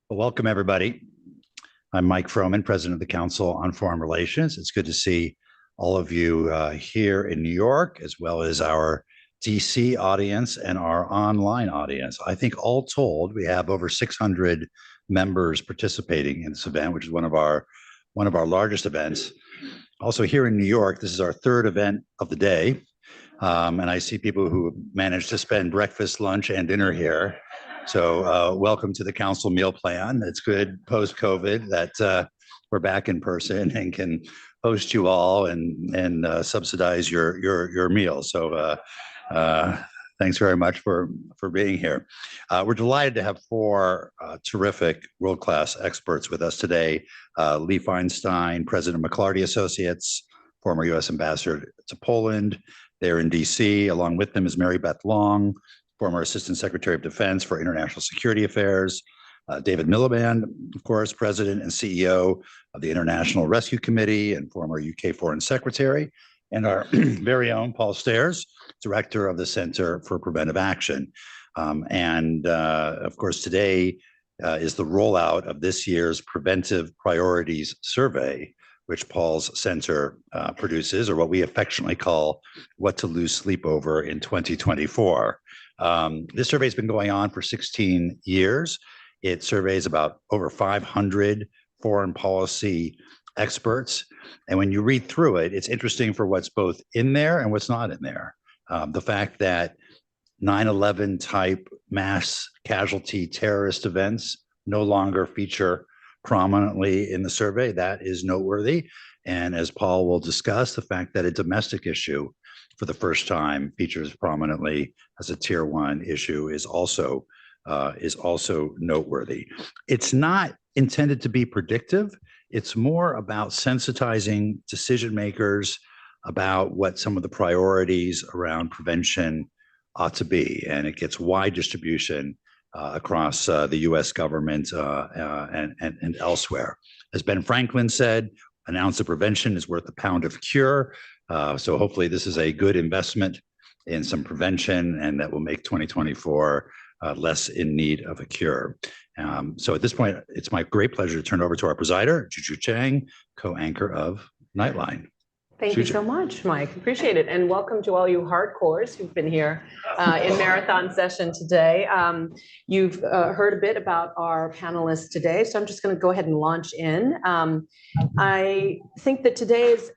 Well, welcome, everybody. I'm Mike Froman, President of the Council on Foreign Relations. It's good to see all of you here in New York, as well as our DC audience and our online audience. I think all told, we have over 600 members participating in this event, which is one of our largest events. Also here in New York, this is our third event of the day. And I see people who managed to spend breakfast, lunch, and dinner here. So welcome to the council meal plan. It's good post-COVID that we're back in person and can host you all and subsidize your meals. So thanks very much for being here. We're delighted to have four terrific world-class experts with us today. Lee Feinstein, President of McLarty Associates, former U.S. Ambassador to Poland. They're in DC. Along with them is Mary Beth Long, former Assistant Secretary of Defense for International Security Affairs. David Miliband, of course, President and CEO of the International Rescue Committee and former UK Foreign Secretary. And our very own Paul Stairs, Director of the Center for Preventive Action. Of course, today is the rollout of this year's Preventive Priorities Survey, which Paul's center produces, or what we affectionately call What to Lose Sleep Over in 2024. This survey has been going on for 16 years. It surveys about over 500 foreign policy experts. And when you read through it, it's interesting for what's both in there and what's not in there. The fact that 9/11 type mass casualty terrorist events no longer feature prominently in the survey, that is noteworthy. And as Paul will discuss, the fact that a domestic issue for the first time features prominently as a tier one issue is also noteworthy. It's not intended to be predictive. It's more about sensitizing decision makers about what some of the priorities around prevention ought to be. And it gets wide distribution across the US government and elsewhere. As Ben Franklin said, an ounce of prevention is worth a pound of cure. So hopefully this is a good investment in some prevention and that will make 2024 less in need of a cure. So at this point, it's my great pleasure to turn over to our presider, Juju Chang, co-anchor of Nightline. Thank you so much, Mike. Appreciate it. And welcome to all you hardcores who've been here in marathon session today. You've heard a bit about our panelists today, so I'm just going to go ahead and launch in. I think that today is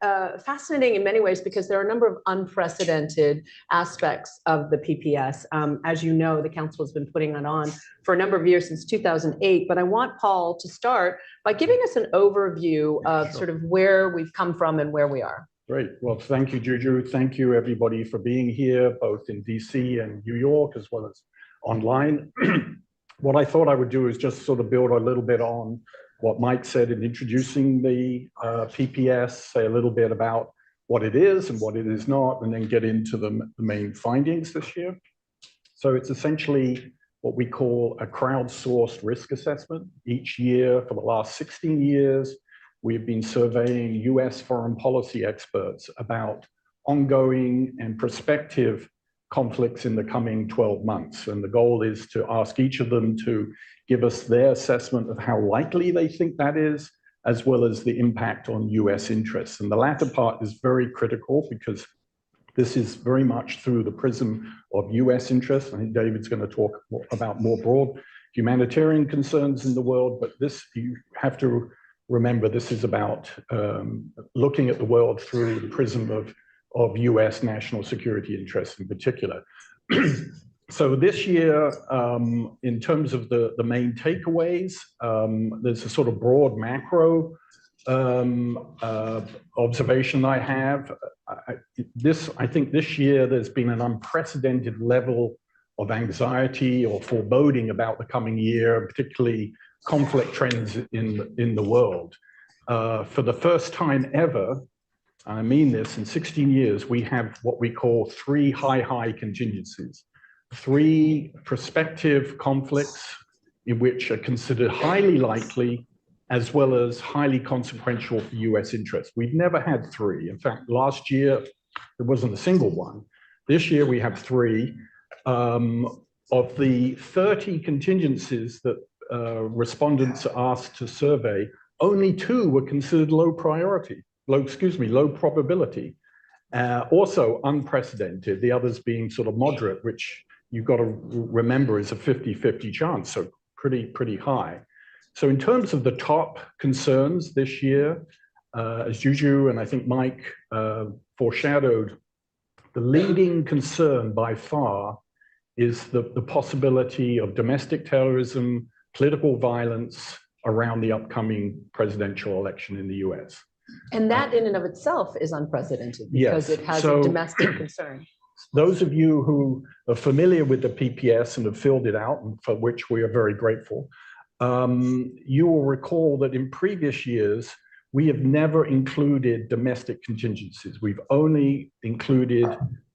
fascinating in many ways because there are a number of unprecedented aspects of the PPS. As you know, the council has been putting it on for a number of years, since 2008. But I want Paul to start by giving us an overview of sort of where we've come from and where we are. Great. Well, thank you, Juju. Thank you, everybody, for being here, both in DC and New York, as well as online. What I thought I would do is just sort of build a little bit on what Mike said in introducing the PPS, say a little bit about what it is and what it is not, and then get into the main findings this year. So it's essentially what we call a crowdsourced risk assessment. Each year for the last 16 years, we've been surveying US foreign policy experts about ongoing and prospective conflicts in the coming 12 months. And the goal is to ask each of them to give us their assessment of how likely they think that is, as well as the impact on US interests. And the latter part is very critical because this is very much through the prism of US interests. I think David's going to talk about more broad humanitarian concerns in the world, but this, you have to remember, this is about looking at the world through the prism of US national security interests in particular. So this year, in terms of the main takeaways, there's a sort of broad macro observation I have. I think this year there's been an unprecedented level of anxiety or foreboding about the coming year, particularly conflict trends in the world. For the first time ever, I mean this, in 16 years, we have what we call three high contingencies. Three prospective conflicts in which are considered highly likely, as well as highly consequential for US interests. We've never had three. In fact, last year, there wasn't a single one. This year, we have three. Of the 30 contingencies that respondents asked to survey, only 2 were considered low probability. Also unprecedented, the others being sort of moderate, which you've got to remember is a 50-50 chance, so pretty high. So in terms of the top concerns this year, as Juju and I think Mike foreshadowed, the leading concern by far is the possibility of domestic terrorism, political violence around the upcoming presidential election in the US. And that in and of itself is unprecedented because Yes. it has So- a domestic concern. Those of you who are familiar with the PPS and have filled it out, and for which we are very grateful, you will recall that in previous years, we have never included domestic contingencies. We've only included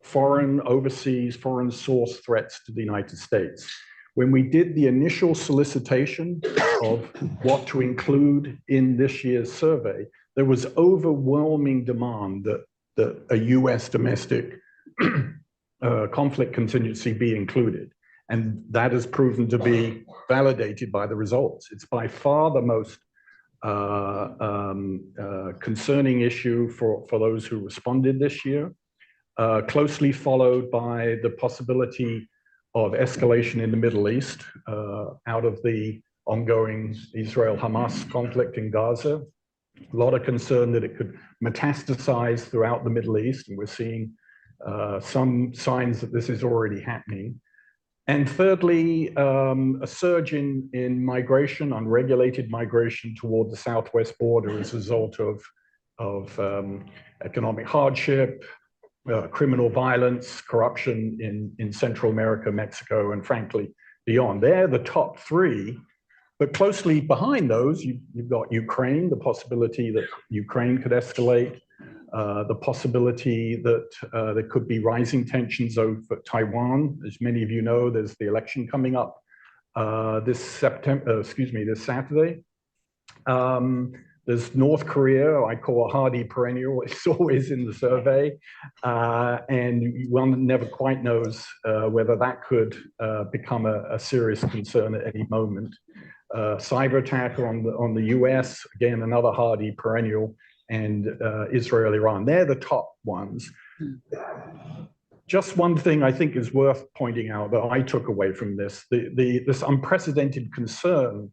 foreign source threats to the United States. When we did the initial solicitation of what to include in this year's survey, there was overwhelming demand that a US domestic conflict contingency be included. And that has proven to be validated by the results. It's by far the most concerning issue for those who responded this year, closely followed by the possibility of escalation in the Middle East out of the ongoing Israel-Hamas conflict in Gaza. A lot of concern that it could metastasize throughout the Middle East, and we're seeing some signs that this is already happening. And thirdly, a surge in migration, unregulated migration toward the southwest border as a result of economic hardship, criminal violence, corruption in Central America, Mexico, and frankly, beyond. They're the top 3. But closely behind those, you've got Ukraine, the possibility that Ukraine could escalate, the possibility that there could be rising tensions over Taiwan. As many of you know, there's the election coming up this Saturday. There's North Korea, I call a hardy perennial. It's always in the survey. And one never quite knows whether that could become a serious concern at any moment. Cyber attack on the US, again, another hardy perennial, and Israel, Iran. They're the top ones. Just one thing I think is worth pointing out that I took away from this, this unprecedented concern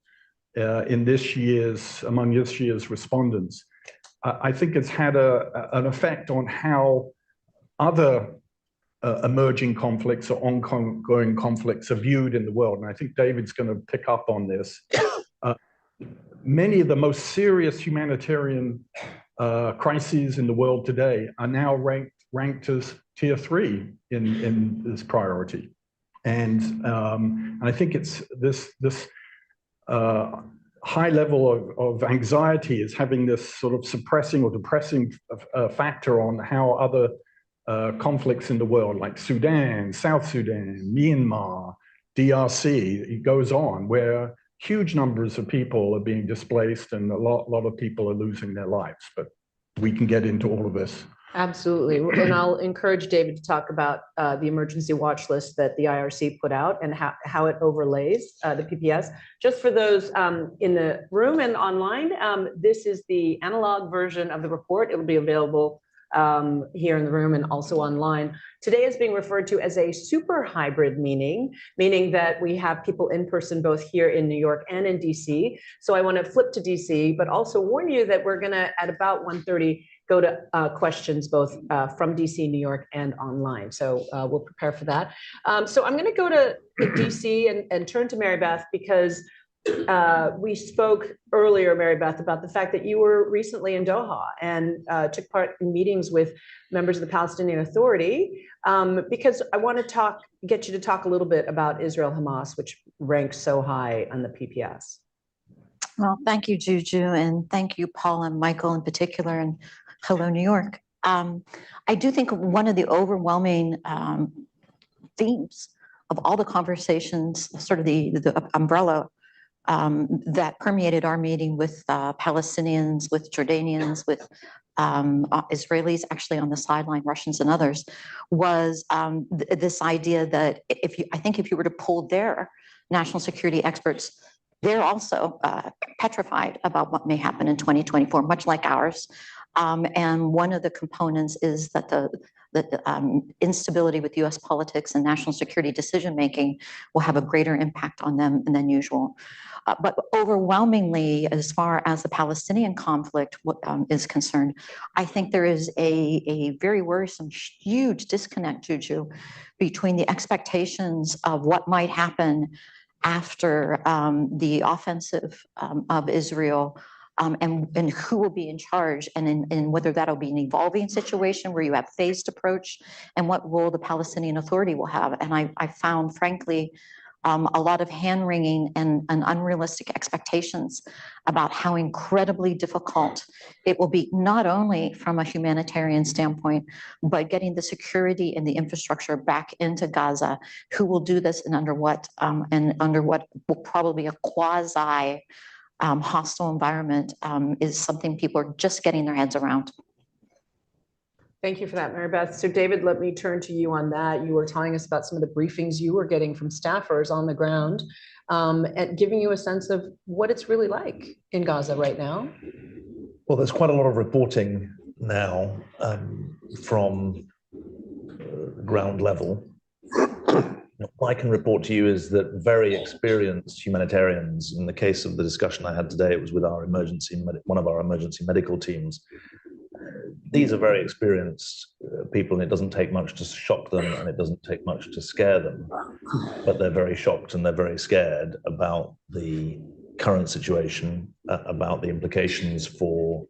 among this year's respondents. I think it's had an effect on how other emerging conflicts or ongoing conflicts are viewed in the world. And I think David's going to pick up on this. Many of the most serious humanitarian crises in the world today are now ranked as tier 3 in this priority. And I think it's this high level of anxiety is having this sort of suppressing or depressing factor on how other conflicts in the world, like Sudan, South Sudan, Myanmar, DRC, it goes on, where huge numbers of people are being displaced and a lot of people are losing their lives. But we can get into all of this. Absolutely. And I'll encourage David to talk about the emergency watch list that the IRC put out and how it overlays the PPS. Just for those in the room and online, this is the analog version of the report. It will be available here in the room and also online. Today is being referred to as a super hybrid meeting that we have people in person both here in New York and in DC. So I want to flip to DC, but also warn you that we're going to, at about 1:30, go to questions both from DC, New York, and online. So we'll prepare for that. So I'm going to go to DC and turn to Mary Beth, because we spoke earlier, Mary Beth, about the fact that you were recently in Doha and took part in meetings with members of the Palestinian Authority, because I want to get you to talk a little bit about Israel-Hamas, which ranks so high on the PPS. Well, thank you, Juju, and thank you, Paul and Michael in particular, and hello, New York. I do think one of the overwhelming themes of all the conversations, sort of the umbrella that permeated our meeting with Palestinians, with Jordanians, with Israelis actually on the sideline, Russians and others, was this idea that if you were to poll their national security experts, they're also petrified about what may happen in 2024, much like ours. And one of the components is that the instability with US politics and national security decision-making will have a greater impact on them than usual. But overwhelmingly, as far as the Palestinian conflict is concerned, I think there is a very worrisome, huge disconnect, Juju, between the expectations of what might happen after the offensive of Israel and who will be in charge, and whether that'll be an evolving situation where you have phased approach, and what role the Palestinian Authority will have. And I found, frankly, a lot of hand-wringing and unrealistic expectations about how incredibly difficult it will be, not only from a humanitarian standpoint, but getting the security and the infrastructure back into Gaza. Who will do this and under what will probably a quasi hostile environment is something people are just getting their heads around. Thank you for that, Mary Beth. So David, let me turn to you on that. You were telling us about some of the briefings you were getting from staffers on the ground, and giving you a sense of what it's really like in Gaza right now. Well, there's quite a lot of reporting now from ground level. What I can report to you is that very experienced humanitarians, in the case of the discussion I had today, it was with our one of our emergency medical teams. These are very experienced people, and it doesn't take much to shock them, and it doesn't take much to scare them. But they're very shocked and they're very scared about the current situation, about the implications for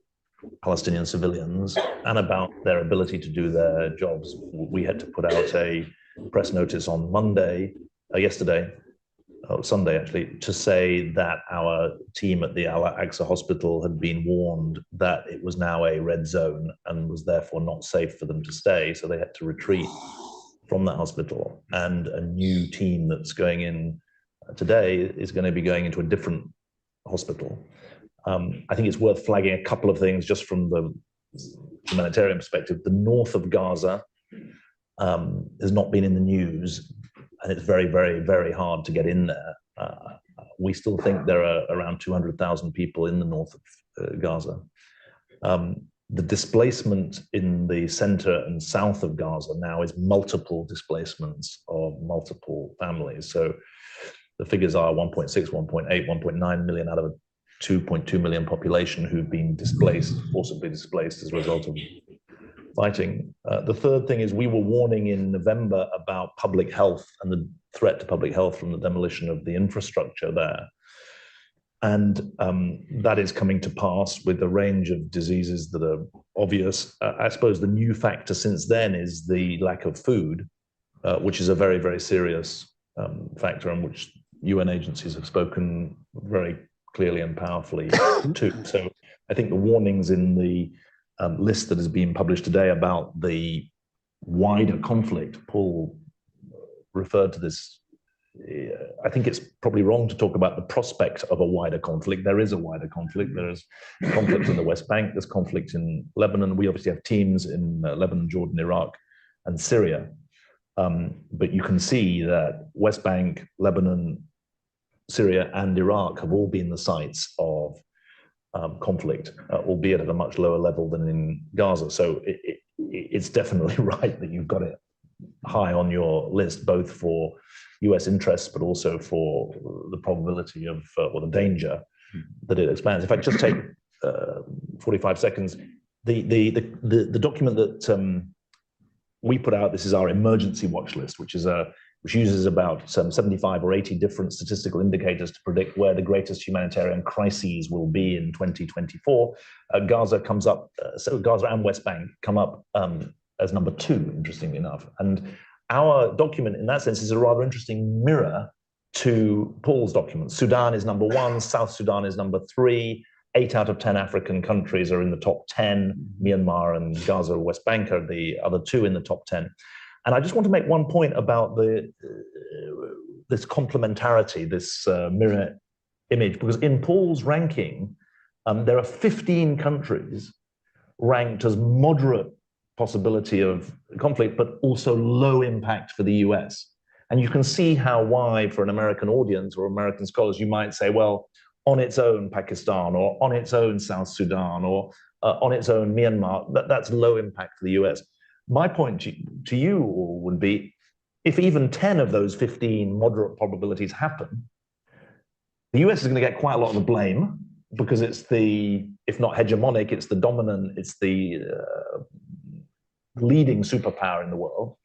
Palestinian civilians, and about their ability to do their jobs. We had to put out a press notice on Sunday actually, to say that our team at the Al-Aqsa Hospital had been warned that it was now a red zone and was therefore not safe for them to stay. So they had to retreat from that hospital. And a new team that's going in today is going to be going into a different hospital. I think it's worth flagging a couple of things just from the humanitarian perspective. The north of Gaza has not been in the news, and it's very, very, very hard to get in there. We still think there are around 200,000 people in the north of Gaza. The displacement in the center and south of Gaza now is multiple displacements of multiple families. So the figures are 1.6, 1.8, 1.9 million out of a 2.2 million population who've been displaced, forcibly displaced as a result of fighting. The third thing is we were warning in November about public health and the threat to public health from the demolition of the infrastructure there. And that is coming to pass with a range of diseases that are obvious. I suppose the new factor since then is the lack of food, which is a very, very serious factor, on which UN agencies have spoken very clearly and powerfully too. So I think the warnings in the list that has been published today about the wider conflict, Paul referred to this. I think it's probably wrong to talk about the prospect of a wider conflict. There is a wider conflict. There is conflict in the West Bank. There's conflict in Lebanon. We obviously have teams in Lebanon, Jordan, Iraq, and Syria. But you can see that West Bank, Lebanon, Syria, and Iraq have all been the sites of conflict, albeit at a much lower level than in Gaza. So it's definitely right that you've got it high on your list, both for US interests, but also for the probability of, or the danger that it expands. If I just take 45 seconds, the document that we put out, this is our emergency watch list, which uses about 75 or 80 different statistical indicators to predict where the greatest humanitarian crises will be in 2024. Gaza comes up, so Gaza and West Bank come up as number 2, interestingly enough. And our document in that sense is a rather interesting mirror to Paul's document. Sudan is number 1, South Sudan is number 3, 8 out of 10 African countries are in the top 10. Myanmar and Gaza, West Bank are the other 2 in the top 10. And I just want to make one point about this complementarity, this mirror image, because in Paul's ranking, there are 15 countries ranked as moderate possibility of conflict, but also low impact for the US. And you can see why, for an American audience or American scholars, you might say, well, on its own Pakistan, or on its own South Sudan, or on its own Myanmar, that's low impact for the US. My point to you would be, if even 10 of those 15 moderate probabilities happen, the US is going to get quite a lot of the blame, because it's the, if not hegemonic, it's the dominant, it's the leading superpower in the world.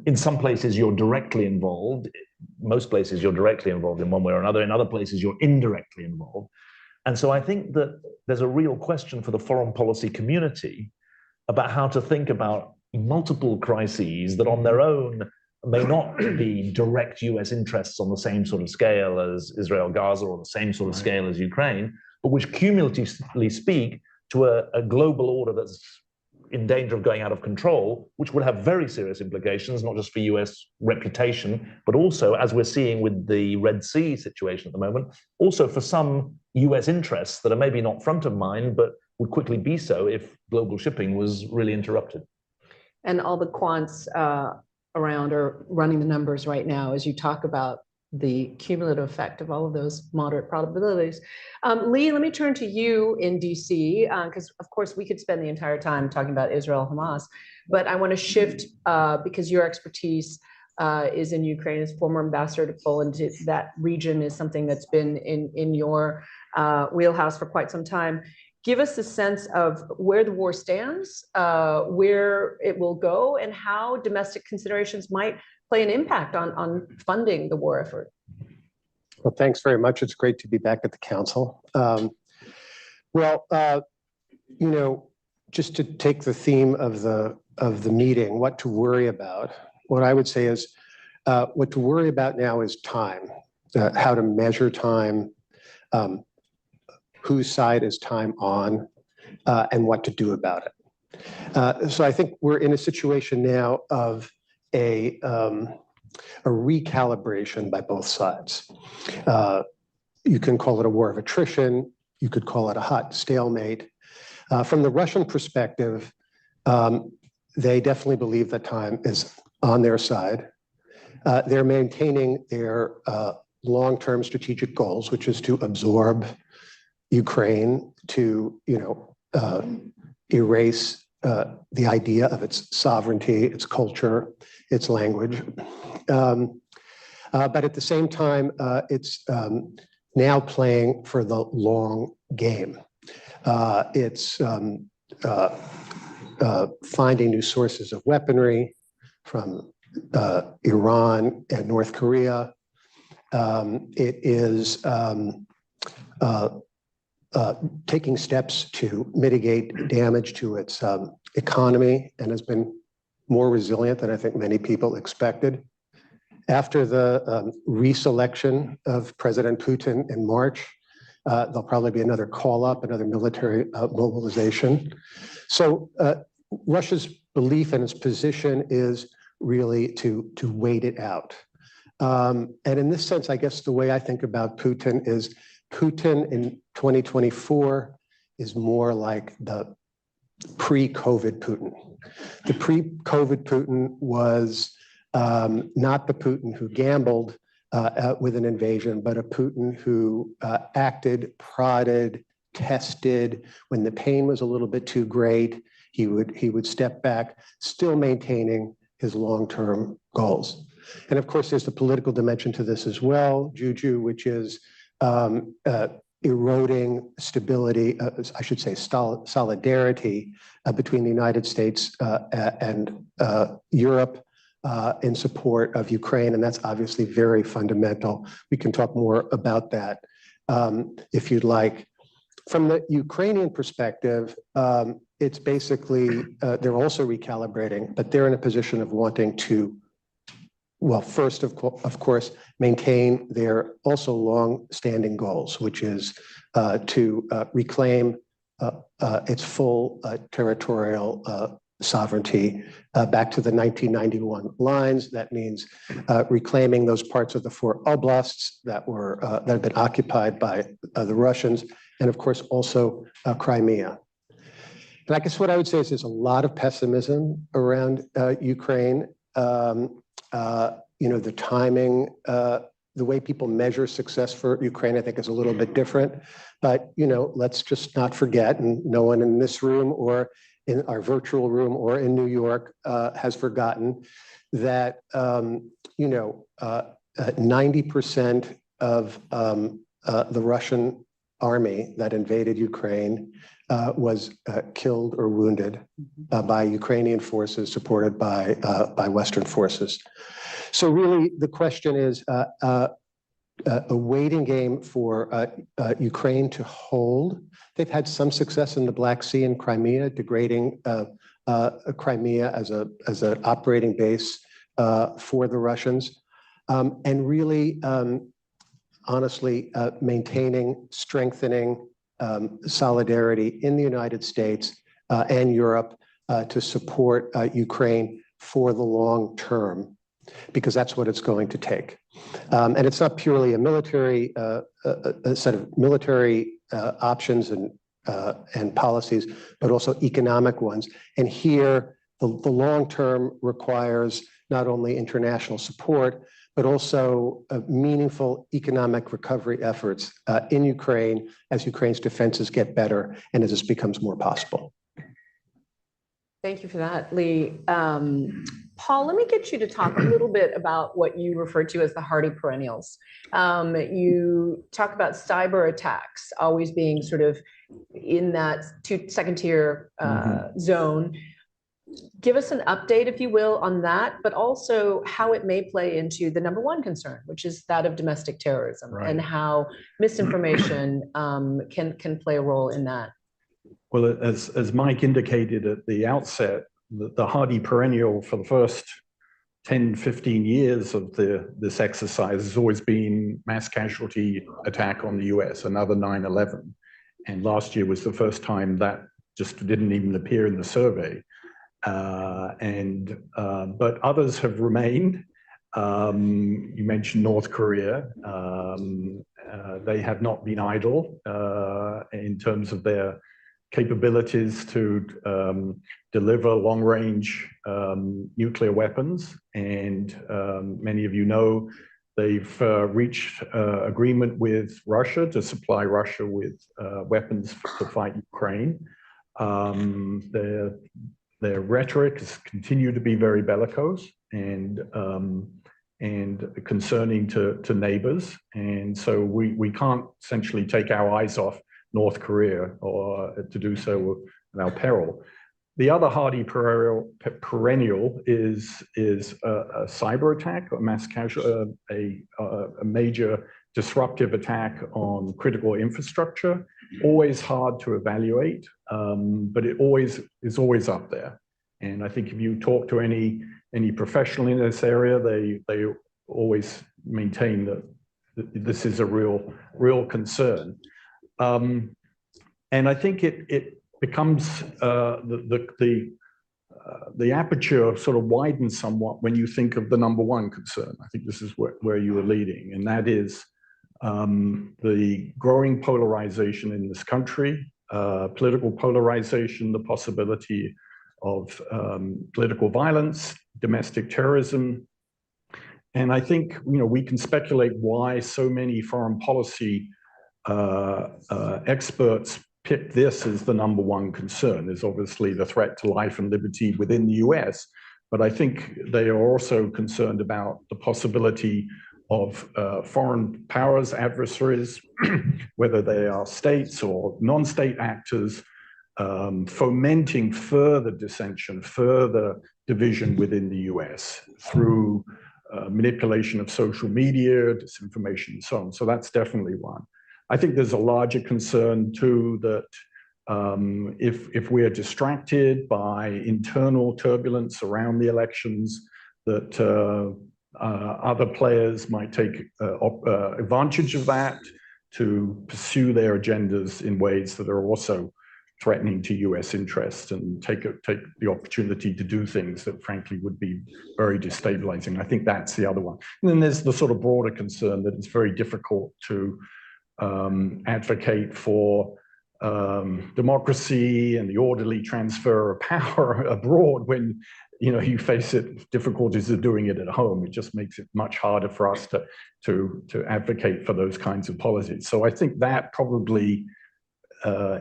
In some places, you're directly involved. Most places, you're directly involved in one way or another. In other places, you're indirectly involved. And so I think that there's a real question for the foreign policy community about how to think about multiple crises that on their own may not be direct US interests on the same sort of scale as Israel-Gaza or the same sort of scale as Ukraine, but which cumulatively speak to a global order that's in danger of going out of control, which would have very serious implications, not just for US reputation, but also, as we're seeing with the Red Sea situation at the moment, also for some US interests that are maybe not front of mind, but would quickly be so if global shipping was really interrupted. And all the quants around are running the numbers right now as you talk about the cumulative effect of all of those moderate probabilities. Lee, let me turn to you in DC, because of course we could spend the entire time talking about Israel, Hamas, but I want to shift because your expertise is in Ukraine as former ambassador to Poland. That region is something that's been in your wheelhouse for quite some time. Give us a sense of where the war stands, where it will go, and how domestic considerations might play an impact on funding the war effort. Well, thanks very much. It's great to be back at the council. Just to take the theme of the meeting, what to worry about. What I would say is, what to worry about now is time, how to measure time, whose side is time on, and what to do about it. So I think we're in a situation now of a recalibration by both sides. You can call it a war of attrition. You could call it a hot stalemate. From the Russian perspective, they definitely believe that time is on their side. They're maintaining their long-term strategic goals, which is to absorb Ukraine, to erase the idea of its sovereignty, its culture, its language. But at the same time, it's now playing for the long game. It's finding new sources of weaponry from Iran and North Korea. It is taking steps to mitigate damage to its economy, and has been more resilient than I think many people expected. After the reselection of President Putin in March, there'll probably be another call up, another military mobilization. So Russia's belief and its position is really to wait it out. And in this sense, I guess the way I think about Putin is Putin in 2024 is more like the pre-COVID Putin. The pre-COVID Putin was not the Putin who gambled with an invasion, but a Putin who acted, prodded, tested. When the pain was a little bit too great, he would step back, still maintaining his long-term goals. And of course, there's the political dimension to this as well, Juju, which is eroding stability, I should say solidarity between the United States and Europe in support of Ukraine. And that's obviously very fundamental. We can talk more about that if you'd like. From the Ukrainian perspective, it's basically, they're also recalibrating, but they're in a position of wanting to, well, first, of course, maintain their also long-standing goals, which is to reclaim its full territorial sovereignty back to the 1991 lines. That means reclaiming those parts of the four oblasts that have been occupied by the Russians, and of course also Crimea. And I guess what I would say is there's a lot of pessimism around Ukraine. the timing, the way people measure success for Ukraine, I think is a little bit different. But, let's just not forget, and no one in this room or in our virtual room or in New York has forgotten that, 90% of the Russian army that invaded Ukraine was killed or wounded by Ukrainian forces supported by Western forces. So really, the question is a waiting game for Ukraine to hold. They've had some success in the Black Sea and Crimea, degrading Crimea as an operating base for the Russians, and really, honestly, maintaining, strengthening solidarity in the United States and Europe to support Ukraine for the long term, because that's what it's going to take. And it's not purely a military, a set of military options and policies, but also economic ones. And here, the long term requires not only international support, but also meaningful economic recovery efforts in Ukraine as Ukraine's defenses get better and as this becomes more possible. Thank you for that, Lee. Paul, let me get you to talk a little bit about what you refer to as the hardy perennials. You talk about cyber attacks always being sort of in that second tier zone. Give us an update, if you will, on that, but also how it may play into the number one concern, which is that of domestic terrorism, right, and how misinformation can play a role in that. Well, as Mike indicated at the outset, the hardy perennial for the first 10, 15 years of this exercise has always been mass casualty attack on the US, another 9/11. And last year was the first time that just didn't even appear in the survey. But others have remained. You mentioned North Korea. They have not been idle in terms of their capabilities to deliver long-range nuclear weapons. And many of you know they've reached agreement with Russia to supply Russia with weapons to fight Ukraine. Their rhetoric has continued to be very bellicose and concerning to neighbors. And so we can't essentially take our eyes off North Korea or to do so at our peril. The other hardy perennial is a cyber attack, a mass casualty, a major disruptive attack on critical infrastructure. Always hard to evaluate, but it is always up there. And I think if you talk to any professional in this area, they always maintain that this is a real concern. And I think it becomes the aperture sort of widens somewhat when you think of the number one concern. I think this is where you are leading, and that is the growing polarization in this country, political polarization, the possibility of political violence, domestic terrorism. And I think we can speculate why so many foreign policy experts pick this as the number one concern. There's obviously the threat to life and liberty within the US, but I think they are also concerned about the possibility of foreign powers, adversaries, whether they are states or non-state actors, fomenting further dissension, further division within the US through manipulation of social media, disinformation, and so on. So that's definitely one. I think there's a larger concern too that if we are distracted by internal turbulence around the elections, that other players might take advantage of that to pursue their agendas in ways that are also threatening to US interests and take the opportunity to do things that frankly would be very destabilizing. I think that's the other one. And then there's the sort of broader concern that it's very difficult to advocate for democracy and the orderly transfer of power abroad when you face difficulties of doing it at home. It just makes it much harder for us to advocate for those kinds of policies. So I think that probably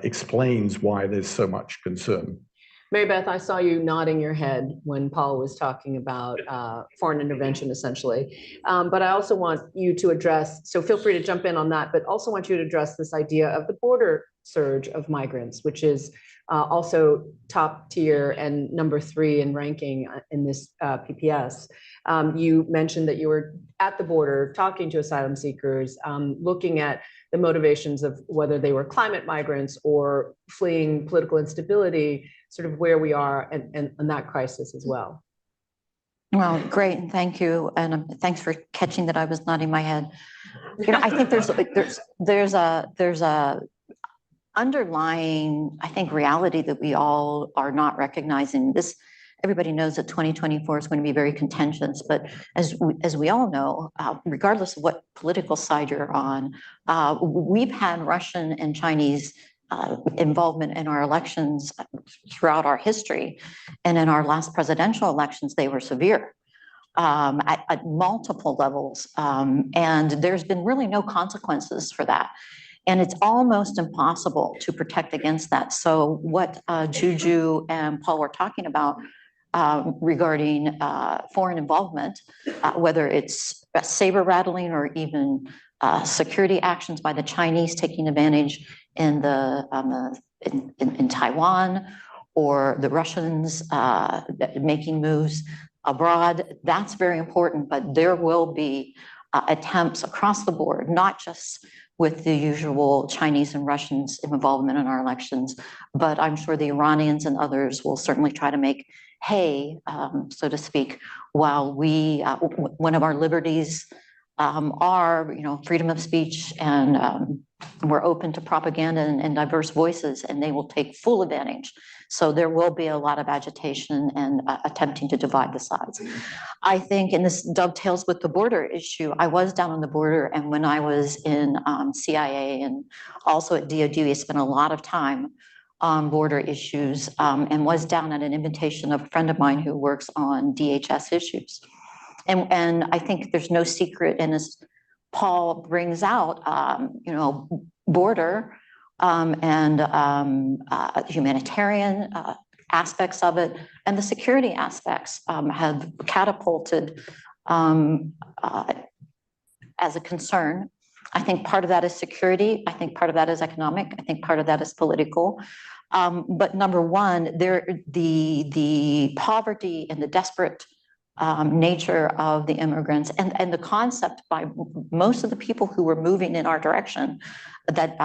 explains why there's so much concern. Mary Beth, I saw you nodding your head when Paul was talking about foreign intervention, essentially. But I also want you to address, so feel free to jump in on that, but also want you to address this idea of the border surge of migrants, which is also top tier and number 3 in ranking in this PPS. You mentioned that you were at the border talking to asylum seekers, looking at the motivations of whether they were climate migrants or fleeing political instability, sort of where we are and that crisis as well. Well, great, and thank you, and thanks for catching that I was nodding my head. I think there's a underlying, I think, reality that we all are not recognizing. This, everybody knows that 2024 is going to be very contentious, but as we all know, regardless of what political side you're on, we've had Russian and Chinese involvement in our elections throughout our history. And in our last presidential elections, they were severe at multiple levels. And there's been really no consequences for that. And it's almost impossible to protect against that. So what Juju and Paul were talking about regarding foreign involvement, whether it's saber rattling or even security actions by the Chinese taking advantage in Taiwan, or the Russians making moves abroad, that's very important. But there will be attempts across the board, not just with the usual Chinese and Russians involvement in our elections, but I'm sure the Iranians and others will certainly try to make hay, so to speak, while we, one of our liberties are, freedom of speech, and we're open to propaganda and diverse voices, and they will take full advantage. So there will be a lot of agitation and attempting to divide the sides. I think, and this dovetails with the border issue, I was down on the border, and when I was in CIA and also at DOD, I spent a lot of time on border issues, and was down at an invitation of a friend of mine who works on DHS issues. And I think there's no secret, and as Paul brings out, border and humanitarian aspects of it, and the security aspects have catapulted as a concern. I think part of that is security. I think part of that is economic. I think part of that is political. But number one, the poverty and the desperate nature of the immigrants, and the concept by most of the people who were moving in our direction that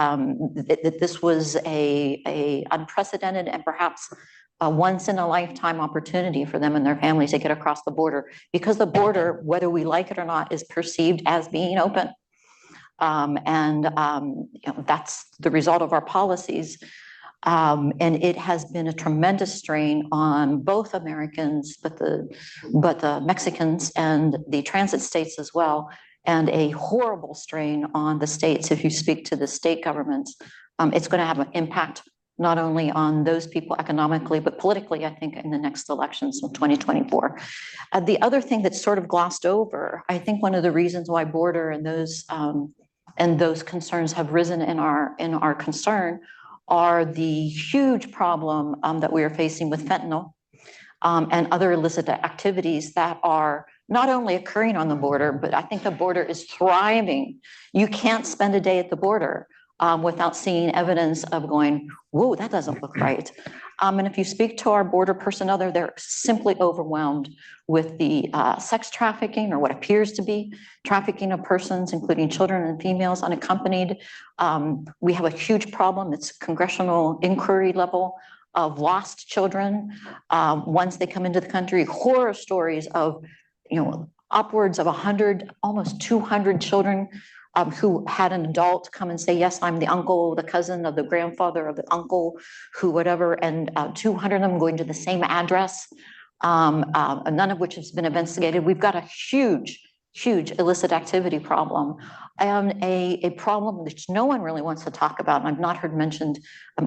this was a unprecedented and perhaps a once in a lifetime opportunity for them and their families to get across the border, because the border, whether we like it or not, is perceived as being open. That's the result of our policies. And it has been a tremendous strain on both Americans, but the Mexicans and the transit states as well, and a horrible strain on the states. If you speak to the state governments, it's going to have an impact not only on those people economically, but politically, I think, in the next elections in 2024. The other thing that's sort of glossed over, I think one of the reasons why border and those concerns have risen in our concern are the huge problem that we are facing with fentanyl and other illicit activities that are not only occurring on the border, but I think the border is thriving. You can't spend a day at the border without seeing evidence of going, whoa, that doesn't look right. And if you speak to our border personnel, they're simply overwhelmed with the sex trafficking, or what appears to be trafficking of persons, including children and females unaccompanied. We have a huge problem. It's congressional inquiry level of lost children. Once they come into the country, horror stories of, upwards of 100, almost 200 children who had an adult come and say, yes, I'm the uncle, the cousin of the grandfather of the uncle, who whatever, and 200 of them going to the same address, none of which has been investigated. We've got a huge huge illicit activity problem, and a problem which no one really wants to talk about, and I've not heard mentioned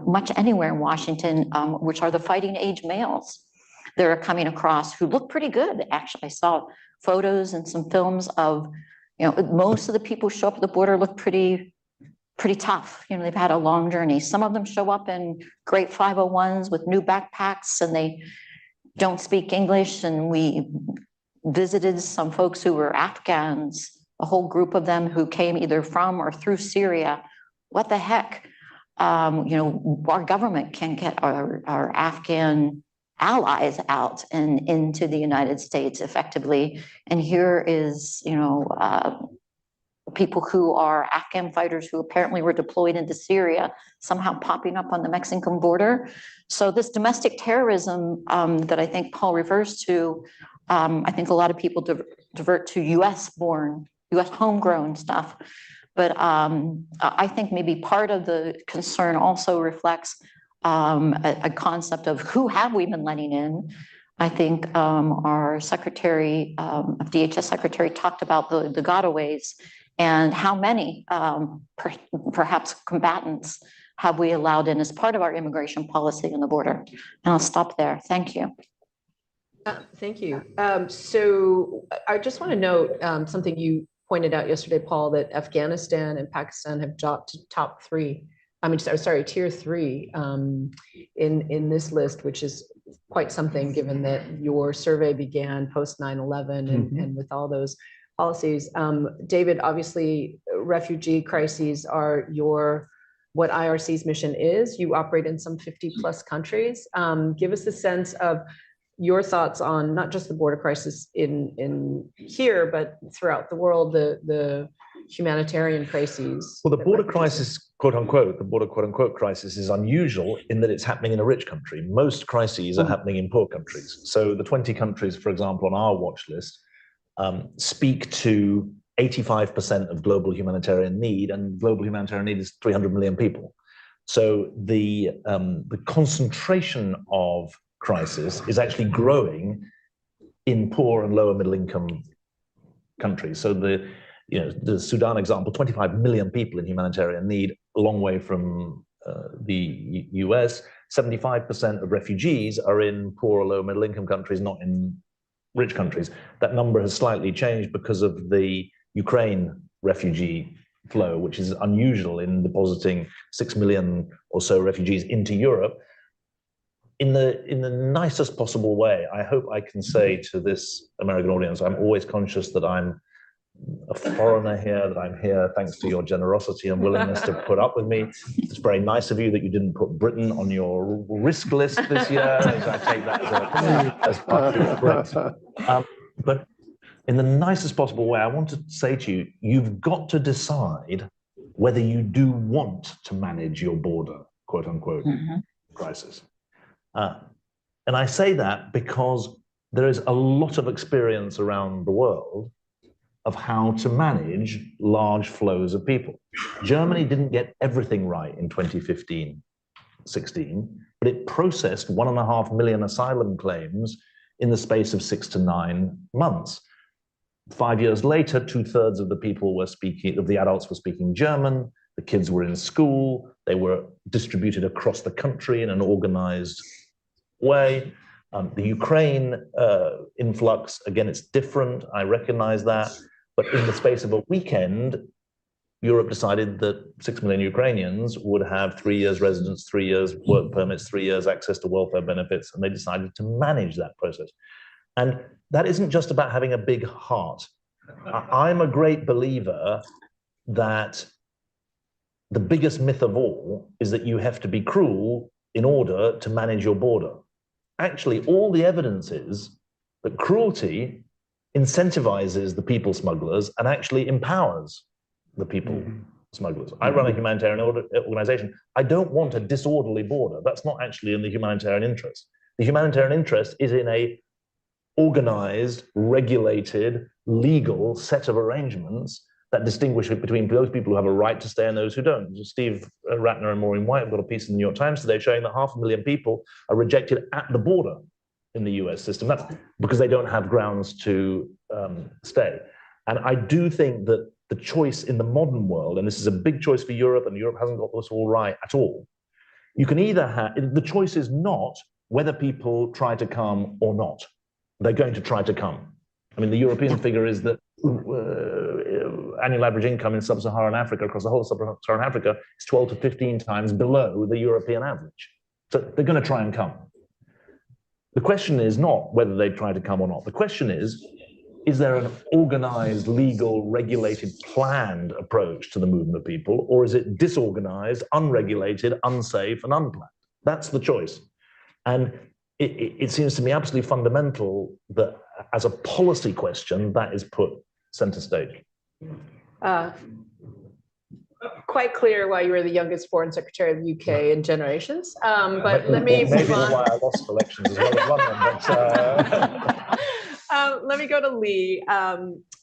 much anywhere in Washington, which are the fighting age males that are coming across who look pretty good. Actually, I saw photos and some films of, most of the people who show up at the border look pretty tough. They've had a long journey. Some of them show up in great 501s with new backpacks, and they don't speak English. And we visited some folks who were Afghans, a whole group of them who came either from or through Syria. What the heck? Our government can get our Afghan allies out and into the United States effectively. And here is, people who are Afghan fighters who apparently were deployed into Syria somehow popping up on the Mexican border. So this domestic terrorism that I think Paul refers to, I think a lot of people divert to US homegrown stuff. But I think maybe part of the concern also reflects a concept of who have we been letting in. I think our secretary, DHS secretary, talked about the gotaways and how many perhaps combatants have we allowed in as part of our immigration policy on the border. And I'll stop there. Thank you. Thank you. So I just want to note something you pointed out yesterday, Paul, that Afghanistan and Pakistan have dropped to top three. Tier 3 in this list, which is quite something given that your survey began post 9/11 and with all those policies. David, obviously refugee crises are what IRC's mission is. You operate in some 50 plus countries. Give us a sense of your thoughts on not just the border crisis in here, but throughout the world, the humanitarian crises. Well, the border crisis, quote unquote, crisis is unusual in that it's happening in a rich country. Most crises are happening in poor countries. So the 20 countries, for example, on our watch list, speak to 85% of global humanitarian need, and global humanitarian need is 300 million people. So the concentration of crisis is actually growing in poor and lower middle income countries. So the Sudan example, 25 million people in humanitarian need, a long way from the US. 75% of refugees are in poor or low middle income countries, not in rich countries. That number has slightly changed because of the Ukraine refugee flow, which is unusual in depositing 6 million or so refugees into Europe. In the nicest possible way, I hope I can say to this American audience, I'm always conscious that I'm a foreigner here, that I'm here thanks to your generosity and willingness to put up with me. It's very nice of you that you didn't put Britain on your risk list this year. I take that as part of your threat. But in the nicest possible way, I want to say to you, you've got to decide whether you do want to manage your border, quote unquote, crisis. And I say that because there is a lot of experience around the world of how to manage large flows of people. Germany didn't get everything right in 2015-16, but it processed 1.5 million asylum claims in the space of 6 to 9 months. 5 years later, 2/3 of the people the adults were speaking German, the kids were in school, they were distributed across the country in an organized way. The Ukraine influx, again, it's different, I recognize that, but in the space of a weekend, Europe decided that 6 million Ukrainians would have 3 years residence, 3 years work permits, 3 years access to welfare benefits, and they decided to manage that process. And that isn't just about having a big heart. I'm a great believer that the biggest myth of all is that you have to be cruel in order to manage your border. Actually, all the evidence is that cruelty incentivizes the people smugglers and actually empowers the people smugglers. I run a humanitarian organization. I don't want a disorderly border. That's not actually in the humanitarian interest. The humanitarian interest is in a organized, regulated, legal set of arrangements that distinguish it between those people who have a right to stay and those who don't. Steve Ratner and Maureen White have got a piece in the New York Times today showing that 500,000 people are rejected at the border in the US system. That's because they don't have grounds to stay. And I do think that the choice in the modern world, and this is a big choice for Europe, and Europe hasn't got this all right at all, you can either have, the choice is not whether people try to come or not. They're going to try to come. I mean, the European figure is that annual average income in sub-Saharan Africa, across the whole of sub-Saharan Africa, is 12 to 15 times below the European average. So they're going to try and come. The question is not whether they try to come or not. The question is there an organized, legal, regulated, planned approach to the movement of people, or is it disorganized, unregulated, unsafe, and unplanned? That's the choice. And it seems to me absolutely fundamental that as a policy question, that is put center stage. Quite clear why you were the youngest foreign secretary of the UK in generations. But let me move on. Why I lost elections as well as won them. But, let me go to Lee.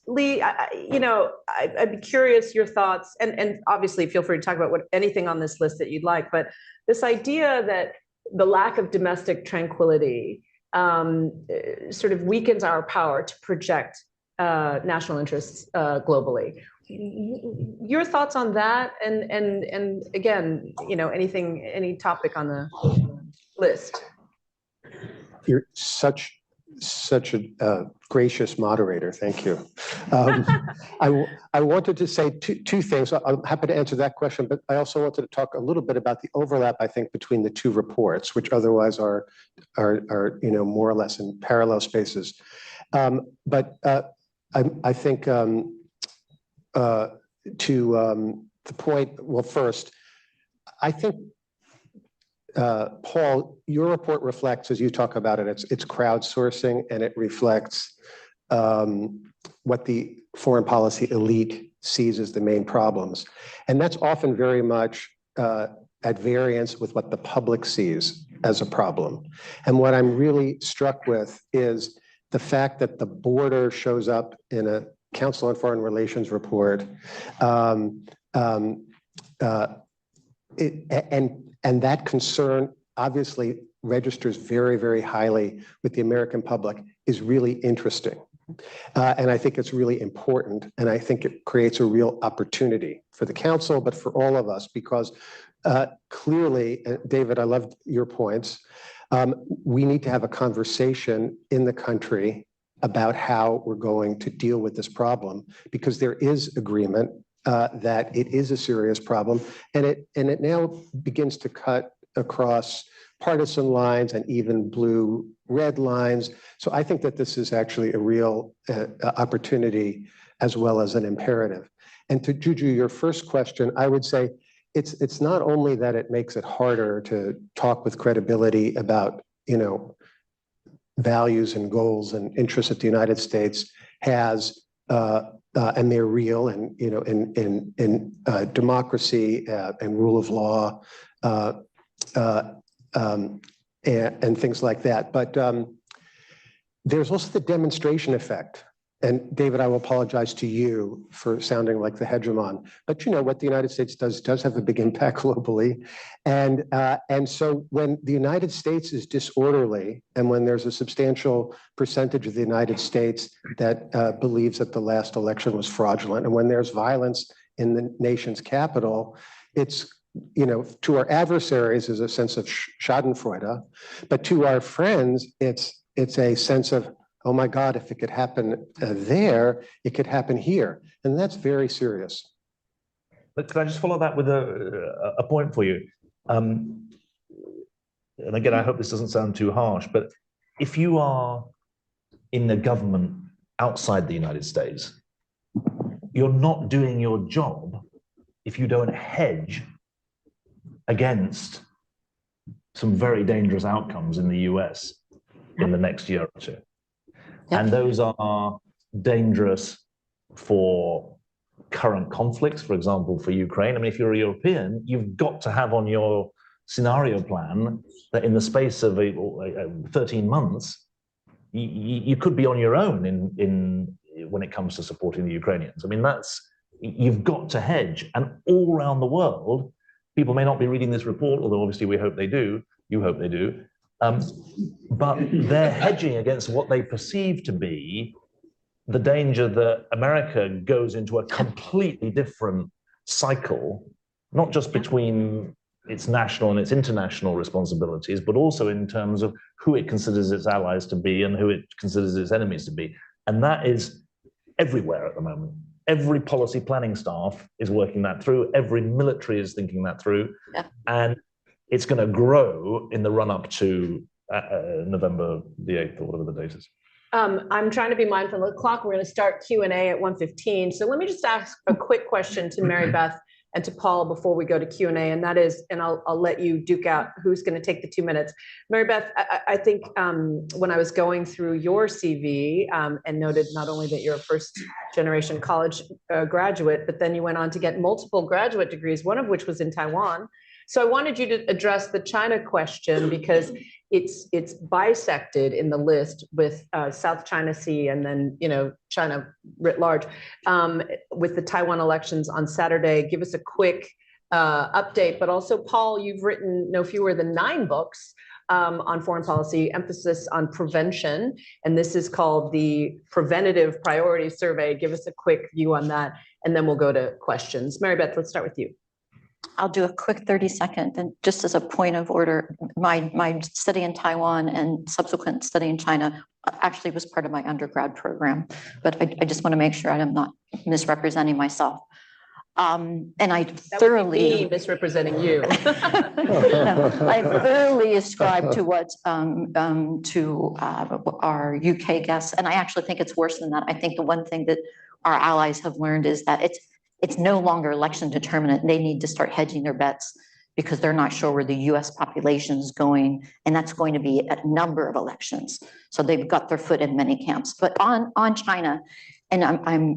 Lee, I'd be curious your thoughts, and obviously feel free to talk about anything on this list that you'd like, but this idea that the lack of domestic tranquility sort of weakens our power to project national interests globally. Your thoughts on that, and again, any topic on the list? You're such a gracious moderator. Thank you. I wanted to say two things. I'm happy to answer that question, but I also wanted to talk a little bit about the overlap, I think, between the two reports, which otherwise are more or less in parallel spaces. But I think to the point, well, first, I think Paul, your report reflects, as you talk about it, it's crowdsourcing, and it reflects what the foreign policy elite sees as the main problems. And that's often very much at variance with what the public sees as a problem. And what I'm really struck with is the fact that the border shows up in a Council on Foreign Relations report, and that concern obviously registers very, very highly with the American public, is really interesting. And I think it's really important. And I think it creates a real opportunity for the council, but for all of us, because clearly, David, I loved your points. We need to have a conversation in the country about how we're going to deal with this problem, because there is agreement that it is a serious problem, and it now begins to cut across partisan lines and even blue-red lines. So I think that this is actually a real opportunity as well as an imperative. And to Juju, your first question, I would say it's not only that it makes it harder to talk with credibility about values and goals and interests that the United States has, and they're real, and in democracy and rule of law and things like that. But there's also the demonstration effect. And David, I will apologize to you for sounding like the hegemon, but what the United States does have a big impact globally. And so when the United States is disorderly, and when there's a substantial percentage of the United States that believes that the last election was fraudulent, and when there's violence in the nation's capital, it's, to our adversaries is a sense of schadenfreude, but to our friends, it's a sense of, oh my God, if it could happen there, it could happen here. And that's very serious. But can I just follow that with a point for you? And again, I hope this doesn't sound too harsh, but if you are in the government outside the United States, you're not doing your job if you don't hedge against some very dangerous outcomes in the US in the next year or two. Yep. And those are dangerous for current conflicts, for example, for Ukraine. I mean, if you're a European, you've got to have on your scenario plan that in the space of 13 months, you could be on your own in when it comes to supporting the Ukrainians. I mean, you've got to hedge. And all around the world, people may not be reading this report, although obviously we hope they do, you hope they do, but they're hedging against what they perceive to be the danger that America goes into a completely different cycle, not just between its national and its international responsibilities, but also in terms of who it considers its allies to be and who it considers its enemies to be. And that is everywhere at the moment. Every policy planning staff is working that through. Every military is thinking that through. Yeah. And it's going to grow in the run up to November the 8th or whatever the date is. I'm trying to be mindful of the clock. We're going to start Q&A at 1:15. So let me just ask a quick question to Mary Beth and to Paul before we go to Q&A. And that is, and I'll let you duke out who's going to take the 2 minutes. Mary Beth, I think when I was going through your CV and noted not only that you're a first generation college graduate, but then you went on to get multiple graduate degrees, one of which was in Taiwan. So I wanted you to address the China question because it's bisected in the list with South China Sea and then, China writ large. With the Taiwan elections on Saturday, give us a quick update. But also, Paul, you've written no fewer than 9 books on foreign policy, emphasis on prevention. And this is called the Preventative Priorities Survey. Give us a quick view on that, and then we'll go to questions. Mary Beth, let's start with you. I'll do a quick 30-second, and just as a point of order, my study in Taiwan and subsequent study in China actually was part of my undergrad program, but I just want to make sure I'm not misrepresenting myself. And I thoroughly misrepresenting you. No, I thoroughly ascribe to what our UK guests, and I actually think it's worse than that. I think the one thing that our allies have learned is that it's no longer election determinant. They need to start hedging their bets because they're not sure where the US population is going, and that's going to be a number of elections. So they've got their foot in many camps. But on China, and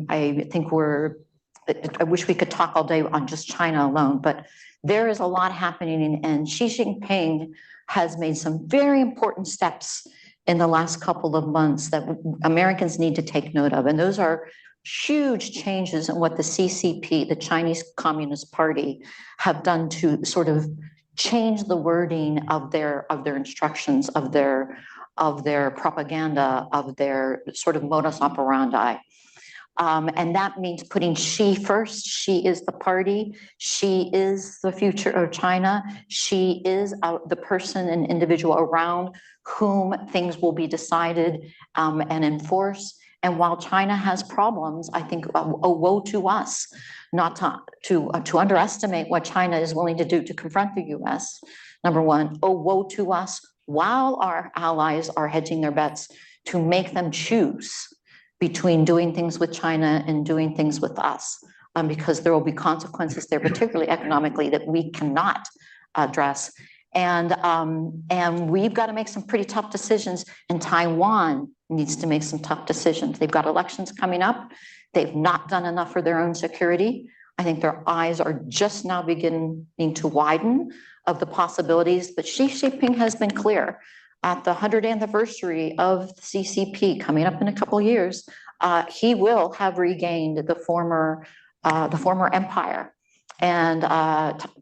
I think I wish we could talk all day on just China alone, but there is a lot happening, and Xi Jinping has made some very important steps in the last couple of months that Americans need to take note of. And those are huge changes in what the CCP, the Chinese Communist Party, have done to sort of change the wording of their instructions, of their propaganda, of their sort of modus operandi. And that means putting Xi first. Xi is the party. Xi is the future of China. Xi is the person and individual around whom things will be decided and enforced. And while China has problems, I think, woe to us not to underestimate what China is willing to do to confront the US, number one. Woe to us while our allies are hedging their bets to make them choose between doing things with China and doing things with us, because there will be consequences there, particularly economically, that we cannot address. And we've got to make some pretty tough decisions, and Taiwan needs to make some tough decisions. They've got elections coming up. They've not done enough for their own security. I think their eyes are just now beginning to widen of the possibilities, but Xi Jinping has been clear. At the 100th anniversary of the CCP coming up in a couple of years, he will have regained the former empire. And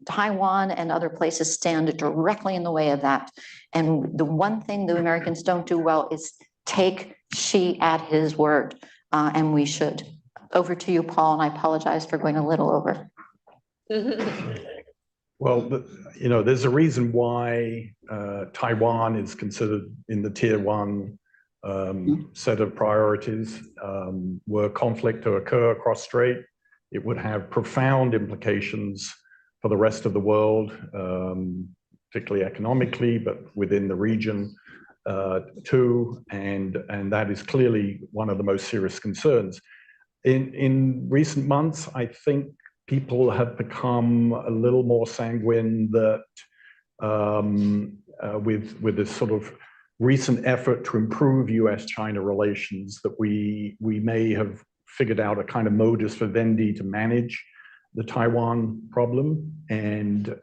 Taiwan and other places stand directly in the way of that. And the one thing the Americans don't do well is take Xi at his word, and we should. Over to you, Paul, and I apologize for going a little over. Well, there's a reason why Taiwan is considered in the tier 1 set of priorities. Were conflict to occur across strait, it would have profound implications for the rest of the world, particularly economically, but within the region too. And that is clearly one of the most serious concerns. In recent months, I think people have become a little more sanguine that with this sort of recent effort to improve US-China relations, that we may have figured out a kind of modus vivendi to manage the Taiwan problem. And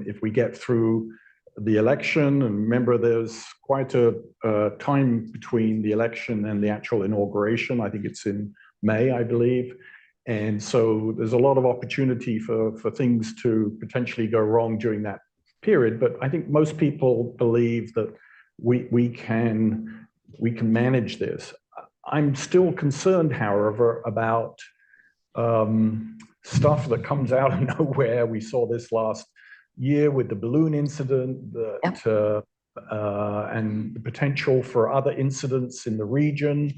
if we get through the election, and remember there's quite a time between the election and the actual inauguration, I think it's in May, I believe. And so there's a lot of opportunity for things to potentially go wrong during that period. But I think most people believe that we can manage this. I'm still concerned, however, about stuff that comes out of nowhere. We saw this last year with the balloon incident that, and the potential for other incidents in the region.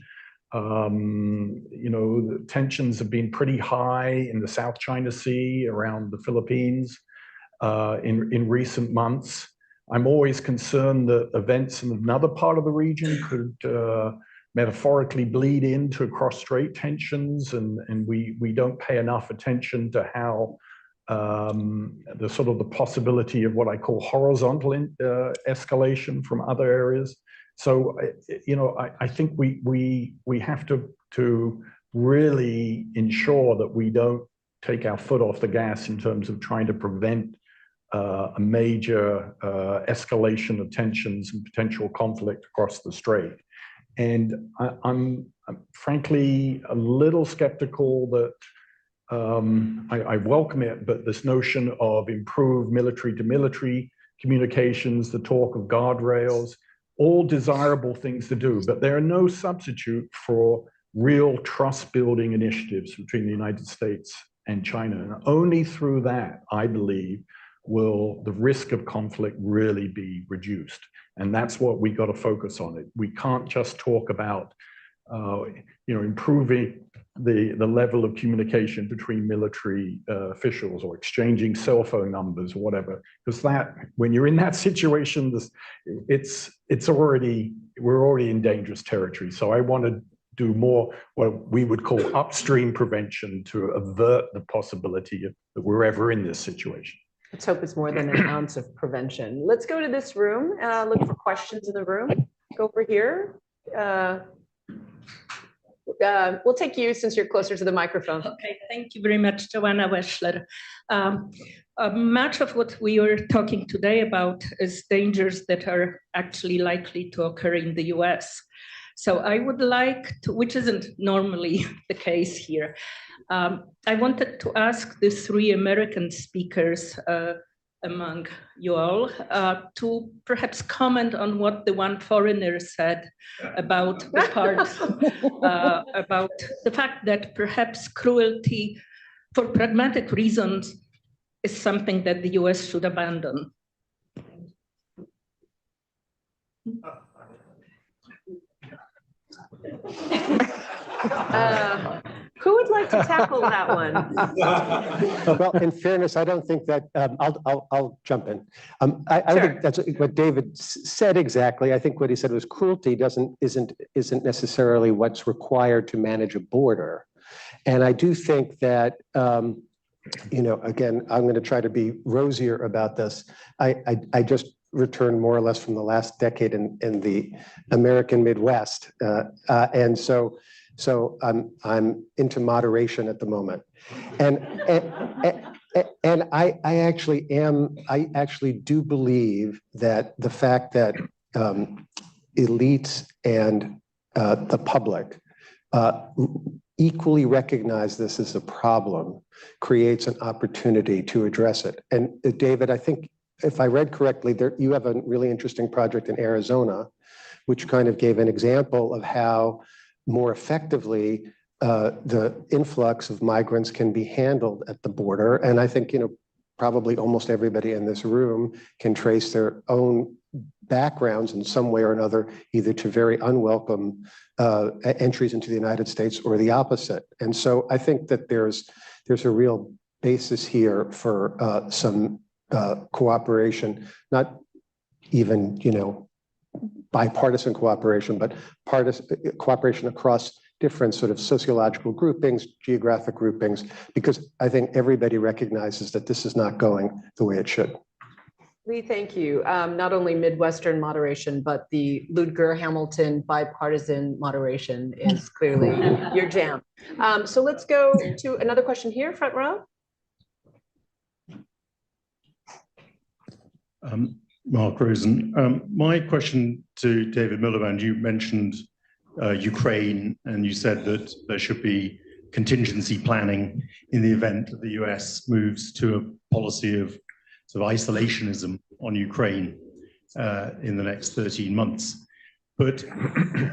The tensions have been pretty high in the South China Sea around the Philippines in recent months. I'm always concerned that events in another part of the region could metaphorically bleed into cross-strait tensions, and we don't pay enough attention to how the possibility of what I call horizontal escalation from other areas. So, I think we have to really ensure that we don't take our foot off the gas in terms of trying to prevent a major escalation of tensions and potential conflict across the strait. And I'm frankly a little skeptical that I welcome it, but this notion of improved military-to-military communications, the talk of guardrails, all desirable things to do, but they are no substitute for real trust-building initiatives between the United States and China. And only through that, I believe, will the risk of conflict really be reduced. And that's what we got to focus on. We can't just talk about improving the level of communication between military officials or exchanging cell phone numbers or whatever, because that, when you're in that situation, we're already in dangerous territory. So I want to do more what we would call upstream prevention to avert the possibility that we're ever in this situation. Let's hope it's more than an ounce of prevention. Let's go to this room, look for questions in the room. Go over here. We'll take you since you're closer to the microphone. Okay, thank you very much, Joanna Weschler. Much of what we are talking today about is dangers that are actually likely to occur in the US. So I would like to, which isn't normally the case here, I wanted to ask the three American speakers among you all to perhaps comment on what the one foreigner said about the part, about the fact that perhaps cruelty for pragmatic reasons is something that the US should abandon. Who would like to tackle that one? Well, in fairness, I don't think that, I'll jump in. I Sure. think that's what David said exactly. I think what he said was cruelty isn't necessarily what's required to manage a border. And I do think that, again, I'm going to try to be rosier about this. I just returned more or less from the last decade in the American Midwest. And so I'm into moderation at the moment. And I actually do believe that the fact that elites and the public equally recognize this as a problem creates an opportunity to address it. And David, I think if I read correctly, you have a really interesting project in Arizona, which kind of gave an example of how more effectively the influx of migrants can be handled at the border. And I think, probably almost everybody in this room can trace their own backgrounds in some way or another, either to very unwelcome entries into the United States or the opposite. And so I think that there's a real basis here for some cooperation, not even, bipartisan cooperation, but cooperation across different sort of sociological groupings, geographic groupings, because I think everybody recognizes that this is not going the way it should. Lee, thank you. Not only Midwestern moderation, but the Ludger-Hamilton bipartisan moderation is clearly your jam. So let's go to another question here, front row. Mark Rosen. My question to David Miliband, you mentioned Ukraine, and you said that there should be contingency planning in the event that the US moves to a policy of sort of isolationism on Ukraine in the next 13 months. but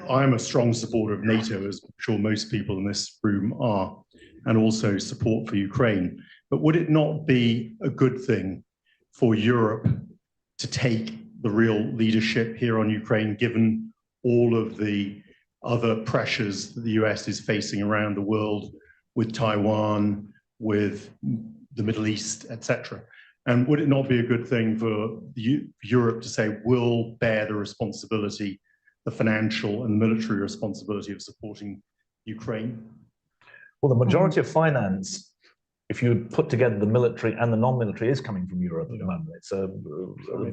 I'm a strong supporter of NATO, as I'm sure most people in this room are, and also support for Ukraine. But would it not be a good thing for Europe to take the real leadership here on Ukraine, given all of the other pressures that the US is facing around the world with Taiwan, with the Middle East, etc.? And would it not be a good thing for Europe to say, we'll bear the responsibility, the financial and military responsibility of supporting Ukraine? Well, the majority of finance, if you put together the military and the non-military, is coming from Europe at the moment. It's a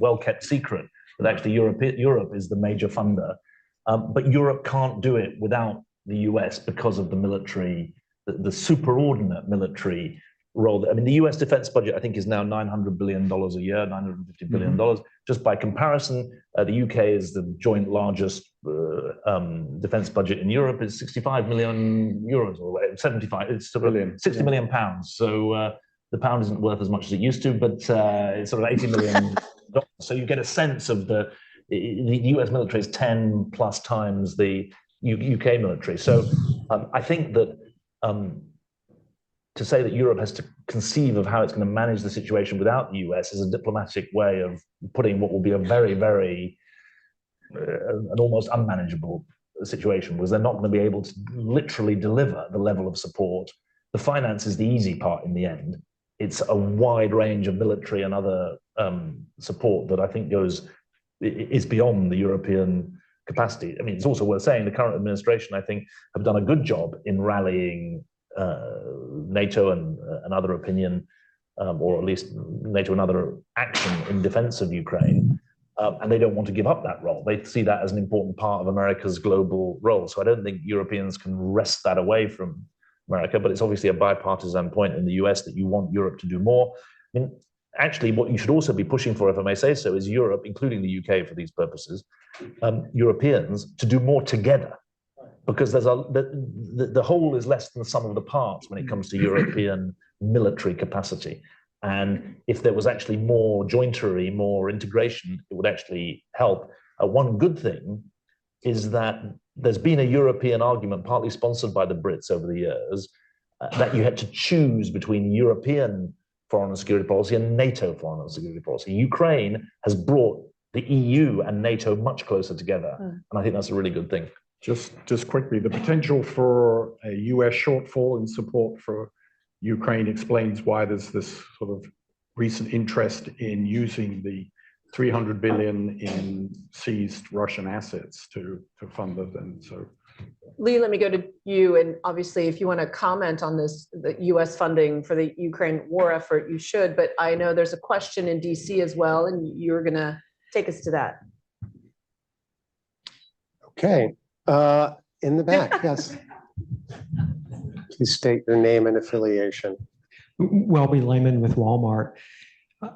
well-kept secret that actually Europe is the major funder. But Europe can't do it without the US because of the military, the superordinate military role. I mean, the US defense budget, I think, is now $900 billion a year, $950 billion. Just by comparison, the UK is the joint largest defense budget in Europe. It's 65 million euros, or 75, it's sort of 60 million pounds. So the pound isn't worth as much as it used to, but it's sort of 80 million. So you get a sense of the US military is 10 plus times the UK military. So I think that to say that Europe has to conceive of how it's going to manage the situation without the US is a diplomatic way of putting what will be a very, very, an almost unmanageable situation, because they're not going to be able to literally deliver the level of support. The finance is the easy part in the end. It's a wide range of military and other support that I think is beyond the European capacity. I mean, it's also worth saying the current administration, I think, have done a good job in rallying NATO and other opinion, or at least NATO and other action in defense of Ukraine. And they don't want to give up that role. They see that as an important part of America's global role. So I don't think Europeans can wrest that away from America, but it's obviously a bipartisan point in the US that you want Europe to do more. I mean, actually, what you should also be pushing for, if I may say so, is Europe, including the UK for these purposes, Europeans to do more together. Because there's the whole is less than the sum of the parts when it comes to European military capacity. And if there was actually more jointery, more integration, it would actually help. One good thing is that there's been a European argument, partly sponsored by the Brits over the years, that you had to choose between European foreign and security policy and NATO foreign and security policy. Ukraine has brought the EU and NATO much closer together. And I think that's a really good thing. Just quickly, the potential for a US shortfall in support for Ukraine explains why there's this sort of recent interest in using the 300 billion in seized Russian assets to fund it. And so, Lee, let me go to you. And obviously, if you want to comment on this, the US funding for the Ukraine war effort, you should. But I know there's a question in DC as well, and you're going to take us to that. Okay, in the back, yes. Please state your name and affiliation. Welby Lehman with Walmart.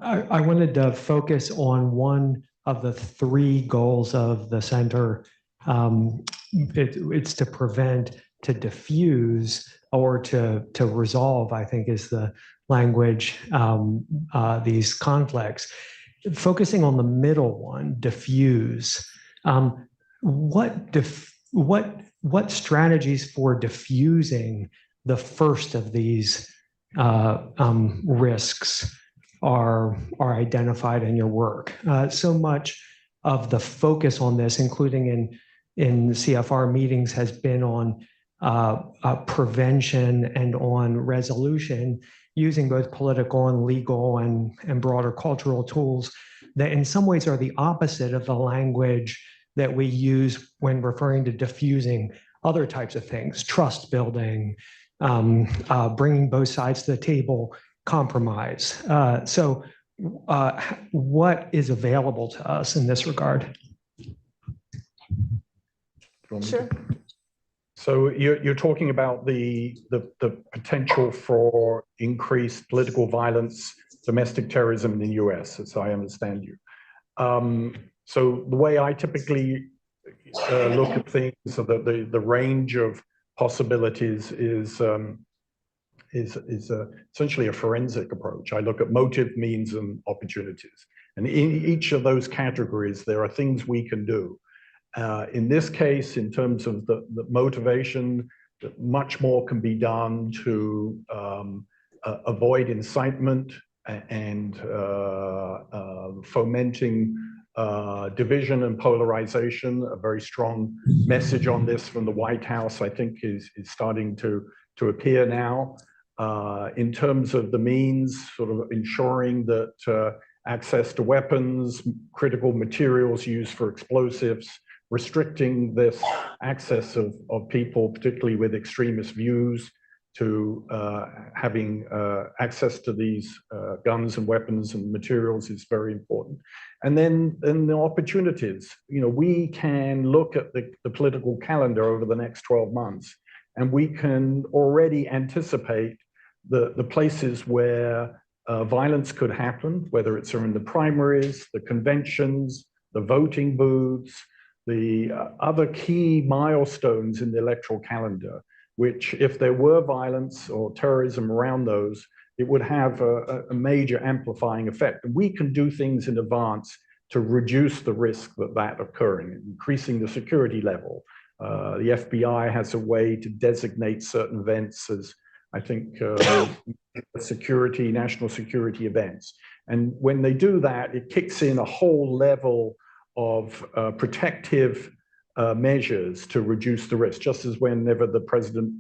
I wanted to focus on one of the three goals of the center. It's to prevent, to diffuse, or to resolve, I think is the language, these conflicts. Focusing on the middle one, diffuse. What strategies for diffusing the first of these risks are identified in your work? So much of the focus on this, including in CFR meetings, has been on prevention and on resolution, using both political and legal and broader cultural tools that in some ways are the opposite of the language that we use when referring to diffusing other types of things: trust building, bringing both sides to the table, compromise. So what is available to us in this regard? Sure. So you're talking about the potential for increased political violence, domestic terrorism in the US, as I understand you. So the way I typically look at things, so that the range of possibilities is essentially a forensic approach. I look at motive, means, and opportunities. And in each of those categories, there are things we can do. In this case, in terms of the motivation, much more can be done to avoid incitement and fomenting division and polarization. A very strong message on this from the White House, I think, is starting to appear now. In terms of the means, sort of ensuring that access to weapons, critical materials used for explosives, restricting this access of people, particularly with extremist views, to having access to these guns and weapons and materials is very important. And then the opportunities. You know, we can look at the political calendar over the next 12 months, and we can already anticipate the places where violence could happen, whether it's in the primaries, the conventions, the voting booths, the other key milestones in the electoral calendar, which if there were violence or terrorism around those, it would have a major amplifying effect. And we can do things in advance to reduce the risk that occurring, increasing the security level. The FBI has a way to designate certain events as, I think, national security events. And when they do that, it kicks in a whole level of protective measures to reduce the risk, just as whenever the president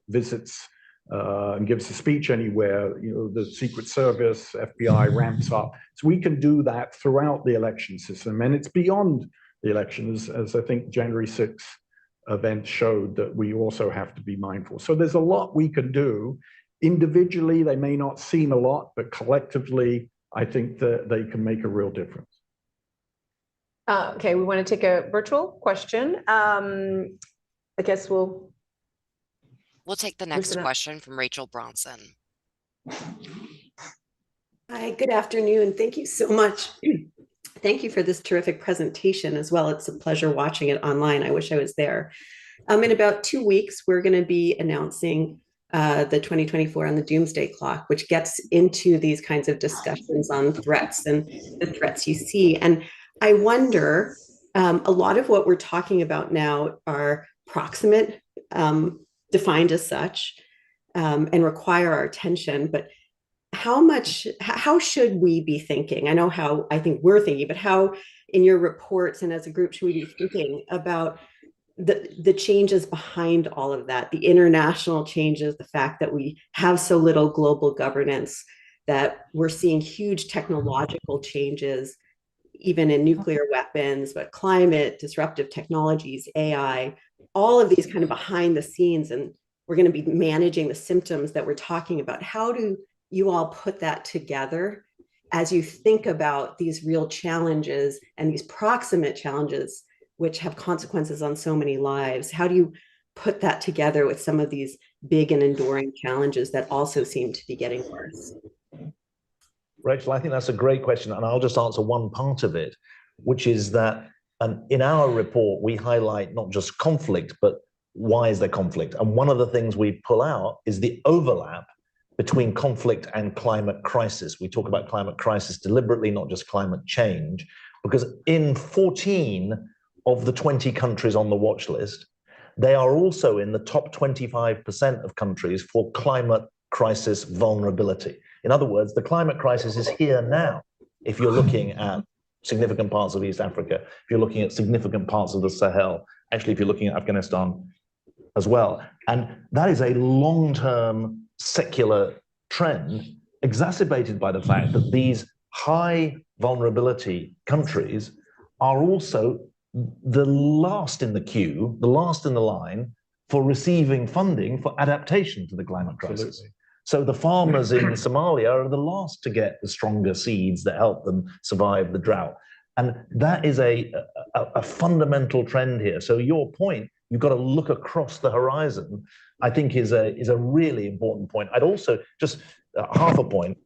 visits and gives a speech anywhere, you know, the Secret Service, FBI ramps up. So we can do that throughout the election system, and it's beyond the election, as I think January 6th event showed that we also have to be mindful. So there's a lot we can do. Individually, they may not seem a lot, but collectively, I think that they can make a real difference. Okay, we want to take a virtual question. I guess we'll take the next question from Rachel Bronson. Hi, good afternoon. Thank you so much. Thank you for this terrific presentation as well. It's a pleasure watching it online. I wish I was there. In about 2 weeks, we're going to be announcing the 2024 on the Doomsday Clock, which gets into these kinds of discussions on threats and the threats you see. And I wonder, a lot of what we're talking about now are proximate, defined as such, and require our attention. But how should we be thinking? I know how I think we're thinking, but how in your reports and as a group should we be thinking about the changes behind all of that, the international changes, the fact that we have so little global governance, that we're seeing huge technological changes, even in nuclear weapons, but climate, disruptive technologies, AI, all of these kind of behind the scenes, and we're going to be managing the symptoms that we're talking about. How do you all put that together as you think about these real challenges and these proximate challenges, which have consequences on so many lives? How do you put that together with some of these big and enduring challenges that also seem to be getting worse? Rachel, I think that's a great question, and I'll just answer one part of it, which is that in our report, we highlight not just conflict, but why is there conflict? And one of the things we pull out is the overlap between conflict and climate crisis. We talk about climate crisis deliberately, not just climate change, because in 14 of the 20 countries on the watch list, they are also in the top 25% of countries for climate crisis vulnerability. In other words, the climate crisis is here now. If you're looking at significant parts of East Africa, if you're looking at significant parts of the Sahel, actually, if you're looking at Afghanistan as well. And that is a long-term secular trend exacerbated by the fact that these high vulnerability countries are also the last in the queue, the last in the line for receiving funding for adaptation to the climate crisis. Absolutely. So the farmers in Somalia are the last to get the stronger seeds that help them survive the drought. And that is a fundamental trend here. So your point, you've got to look across the horizon, I think is a really important point. I'd also, just half a point,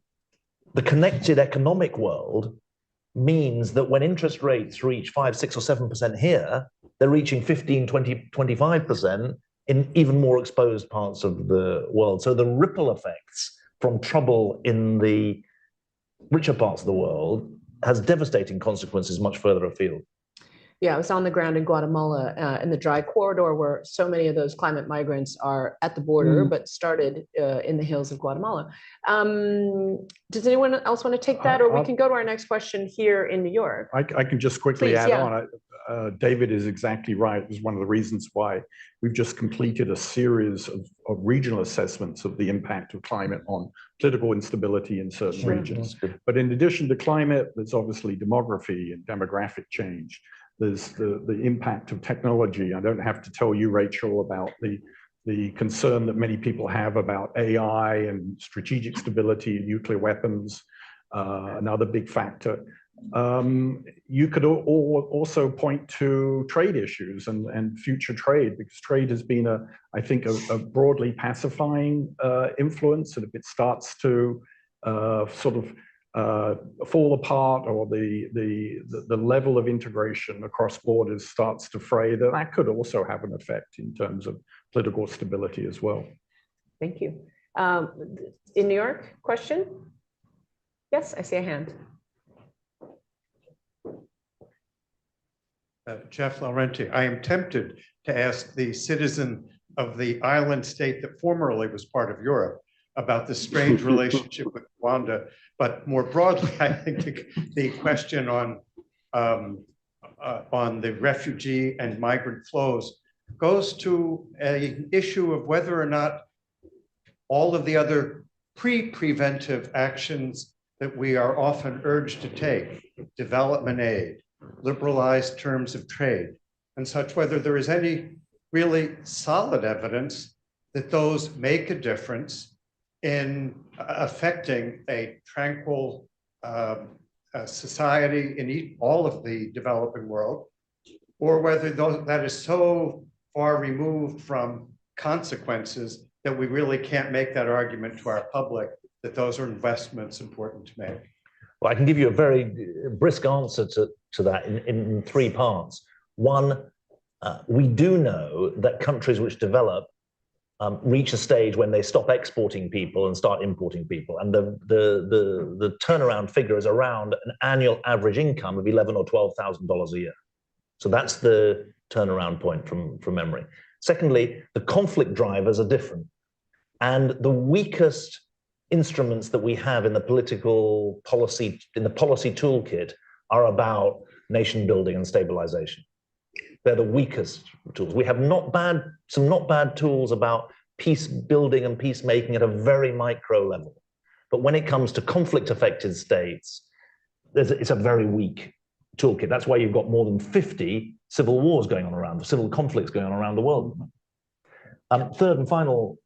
the connected economic world means that when interest rates reach 5, 6, or 7% here, they're reaching 15, 20, 25% in even more exposed parts of the world. So the ripple effects from trouble in the richer parts of the world has devastating consequences much further afield. Yeah, I was on the ground in Guatemala in the dry corridor where so many of those climate migrants are at the border, but started in the hills of Guatemala. Does anyone else want to take that, or we can go to our next question here in New York? I can just quickly Please, add yeah. on. David is exactly right. It was one of the reasons why we've just completed a series of regional assessments of the impact of climate on political instability in certain regions. But in addition to climate, there's obviously demography and demographic change. There's the impact of technology. I don't have to tell you, Rachel, about the concern that many people have about AI and strategic stability and nuclear weapons, another big factor. You could also point to trade issues and future trade, because trade has been, I think, a broadly pacifying influence. And if it starts to sort of fall apart, or the level of integration across borders starts to fray, that could also have an effect in terms of political stability as well. Thank you. In New York, question? Yes, I see a hand. Jeff Laurenti. I am tempted to ask the citizen of the island state that formerly was part of Europe about the strange relationship with Rwanda. But more broadly, I think the question on the refugee and migrant flows goes to an issue of whether or not all of the other preventive actions that we are often urged to take, development aid, liberalized terms of trade, and such, whether there is any really solid evidence that those make a difference in affecting a tranquil society in all of the developing world, or whether that is so far removed from consequences that we really can't make that argument to our public that those are investments important to make. Well, I can give you a very brisk answer to that in three parts. One, we do know that countries which develop reach a stage when they stop exporting people and start importing people. And the turnaround figure is around an annual average income of $11,000 or $12,000 a year. So that's the turnaround point from memory. Secondly, the conflict drivers are different. And the weakest instruments that we have in the policy toolkit are about nation building and stabilization. They're the weakest tools. We have some not bad tools about peace building and peacemaking at a very micro level. But when it comes to conflict affected states, it's a very weak toolkit. That's why you've got more than 50 civil wars going on around, civil conflicts going on around the world. Third and final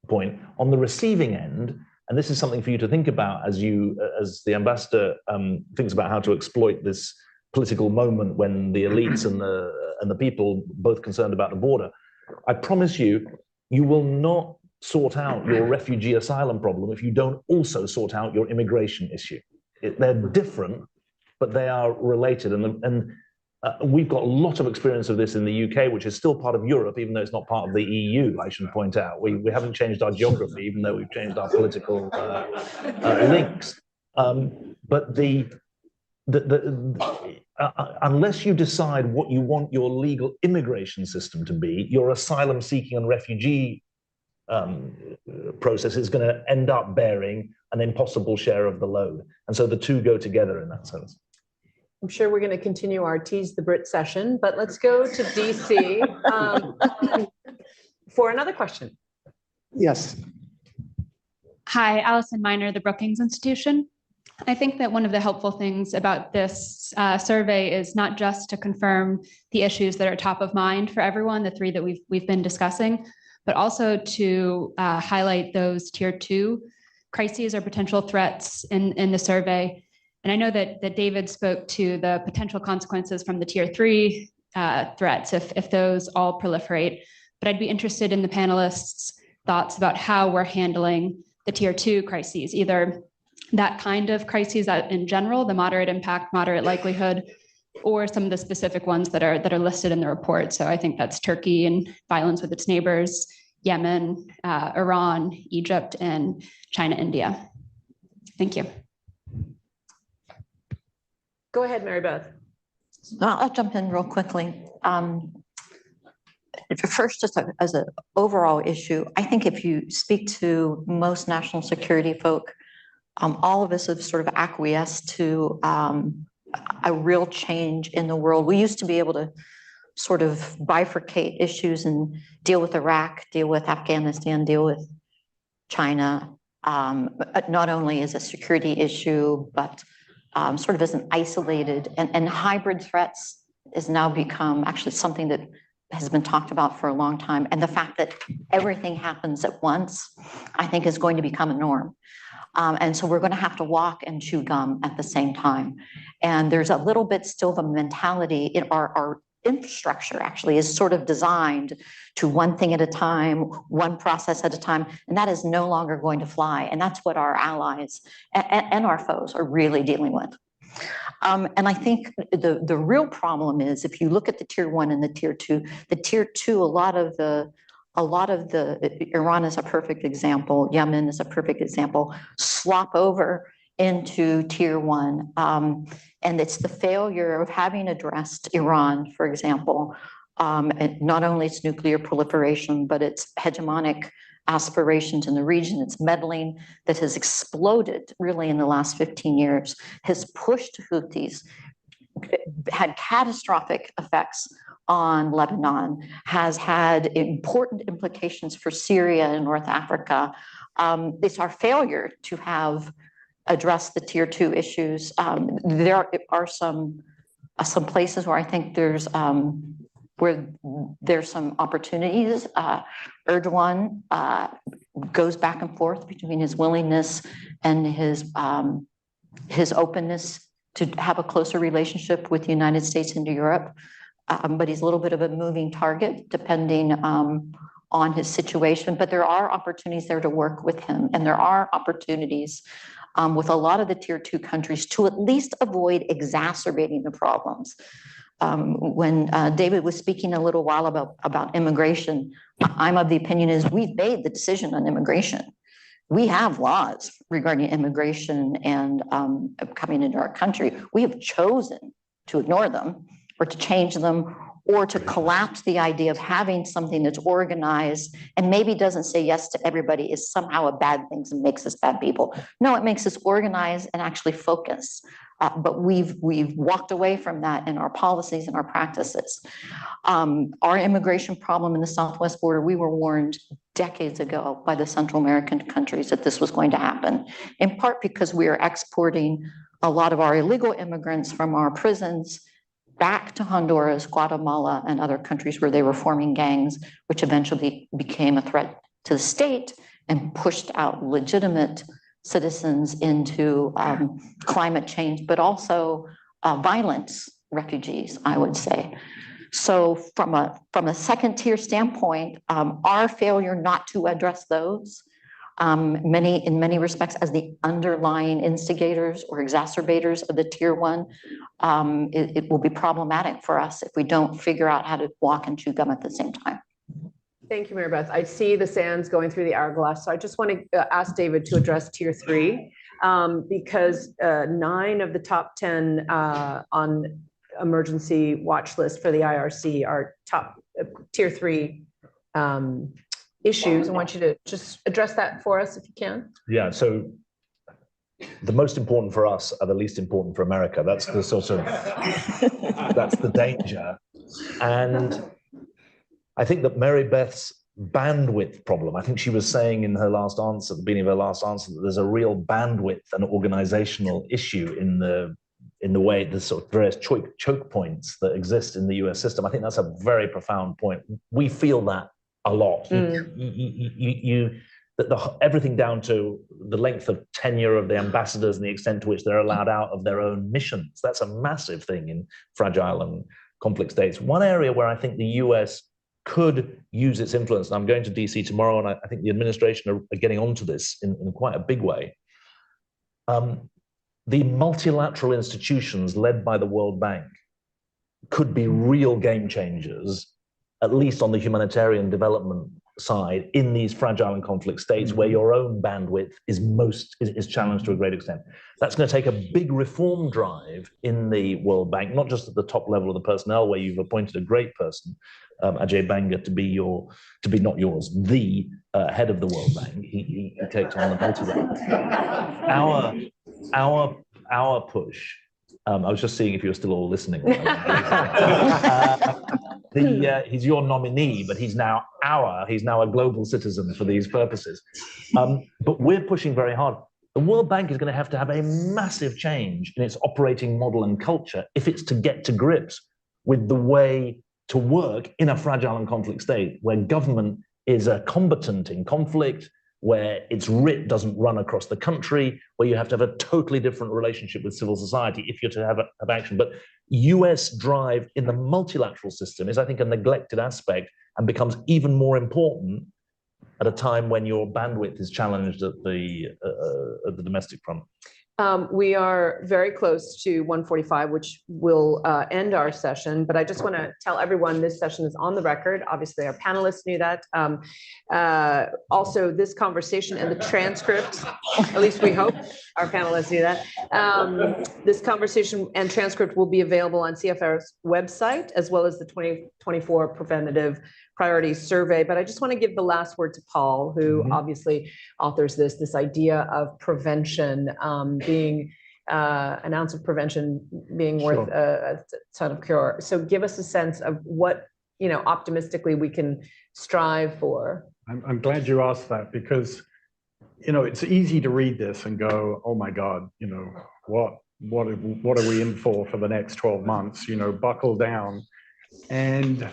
point, on the receiving end, and this is something for you to think about as the ambassador thinks about how to exploit this political moment when the elites and the people both concerned about the border. I promise you, you will not sort out your refugee asylum problem if you don't also sort out your immigration issue. They're different, but they are related. And we've got a lot of experience of this in the UK, which is still part of Europe, even though it's not part of the EU, I should point out. We haven't changed our geography, even though we've changed our political links. But unless you decide what you want your legal immigration system to be, your asylum seeking and refugee process is going to end up bearing an impossible share of the load. And so the two go together in that sense. I'm sure we're going to continue our Tease the Brit session, but let's go to DC for another question. Yes. Hi, Allison Miner, the Brookings Institution. I think that one of the helpful things about this survey is not just to confirm the issues that are top of mind for everyone, the three that we've been discussing, but also to highlight those tier 2 crises or potential threats in the survey. And I know that David spoke to the potential consequences from the tier 3 threats if those all proliferate, but I'd be interested in the panelists' thoughts about how we're handling the tier 2 crises, either that kind of crises that in general, the moderate impact, moderate likelihood, or some of the specific ones that are listed in the report. So I think that's Turkey and violence with its neighbors, Yemen, Iran, Egypt, and China, India. Thank you. Go ahead, Mary Beth. I'll jump in real quickly. First, just as an overall issue, I think if you speak to most national security folk, all of us have sort of acquiesced to a real change in the world. We used to be able to sort of bifurcate issues and deal with Iraq, deal with Afghanistan, deal with China, not only as a security issue, but sort of as an isolated, and hybrid threats has now become actually something that has been talked about for a long time. And the fact that everything happens at once, I think is going to become a norm. And so we're going to have to walk and chew gum at the same time. And there's a little bit still of a mentality in our infrastructure actually is sort of designed to one thing at a time, one process at a time, and that is no longer going to fly. And that's what our allies and our foes are really dealing with. And I think the real problem is if you look at the tier 1 and the tier 2, a lot of the Iran is a perfect example, Yemen is a perfect example, slop over into tier 1. And it's the failure of having addressed Iran, for example, and not only its nuclear proliferation, but its hegemonic aspirations in the region, its meddling that has exploded really in the last 15 years, has pushed Houthis, had catastrophic effects on Lebanon, has had important implications for Syria and North Africa. It's our failure to have addressed the tier 2 issues. There are some places where I think there's some opportunities. Erdogan goes back and forth between his willingness and his openness to have a closer relationship with the United States and Europe. But he's a little bit of a moving target depending on his situation. But there are opportunities there to work with him. And there are opportunities with a lot of the tier 2 countries to at least avoid exacerbating the problems. When David was speaking a little while about immigration, I'm of the opinion is we've made the decision on immigration. We have laws regarding immigration and coming into our country. We have chosen to ignore them or to change them or to collapse the idea of having something that's organized and maybe doesn't say yes to everybody is somehow a bad thing and makes us bad people. No, it makes us organize and actually focus. But we've walked away from that in our policies and our practices. Our immigration problem in the southwest border, we were warned decades ago by the Central American countries that this was going to happen, in part because we are exporting a lot of our illegal immigrants from our prisons back to Honduras, Guatemala, and other countries where they were forming gangs, which eventually became a threat to the state and pushed out legitimate citizens into climate change, but also violence refugees, I would say. So from a second tier standpoint, our failure not to address those in many respects as the underlying instigators or exacerbators of the tier 1, it will be problematic for us if we don't figure out how to walk and chew gum at the same time. Thank you, Mary Beth. I see the sands going through the hourglass. So I just want to ask David to address tier 3 because 9 of the top 10 on emergency watch list for the IRC are top tier 3 issues. I want you to just address that for us if you can. Yeah, so the most important for us are the least important for America. That's the sort of, that's the danger. And I think that Mary Beth's bandwidth problem, I think she was saying in her last answer, at the beginning of her last answer, that there's a real bandwidth and organizational issue in the way, the sort of various choke points that exist in the US system. I think that's a very profound point. We feel that a lot. Everything down to the length of tenure of the ambassadors and the extent to which they're allowed out of their own missions. That's a massive thing in fragile and complex states. One area where I think the US could use its influence, and I'm going to DC tomorrow, and I think the administration are getting onto this in quite a big way. The multilateral institutions led by the World Bank could be real game changers, at least on the humanitarian development side in these fragile and conflict states where your own bandwidth is challenged to a great extent. That's going to take a big reform drive in the World Bank, not just at the top level of the personnel, where you've appointed a great person, Ajay Banga, to be not yours, the head of the World Bank. He takes on the multi-level. Our push. I was just seeing if you were still all listening. He's your nominee, but he's now a global citizen for these purposes. But we're pushing very hard. The World Bank is going to have a massive change in its operating model and culture if it's to get to grips with the way to work in a fragile and conflict state, where government is a combatant in conflict, where its writ doesn't run across the country, where you have to have a totally different relationship with civil society if you're to have action. But US drive in the multilateral system is, I think, a neglected aspect and becomes even more important at a time when your bandwidth is challenged at the domestic front. We are very close to 1:45, which will end our session, but I just want to tell everyone this session is on the record. Obviously, our panelists knew that. Also, this conversation and the transcript, at least we hope our panelists knew that. This conversation and transcript will be available on CFR's website, as well as the 2024 Preventative Priorities Survey. But I just want to give the last word to Paul, who obviously authors this idea of prevention being an ounce of prevention being worth a ton of cure. So give us a sense of what, optimistically we can strive for. I'm glad you asked that, because, it's easy to read this and go, oh my God, what are we in for the next 12 months? Buckle down. And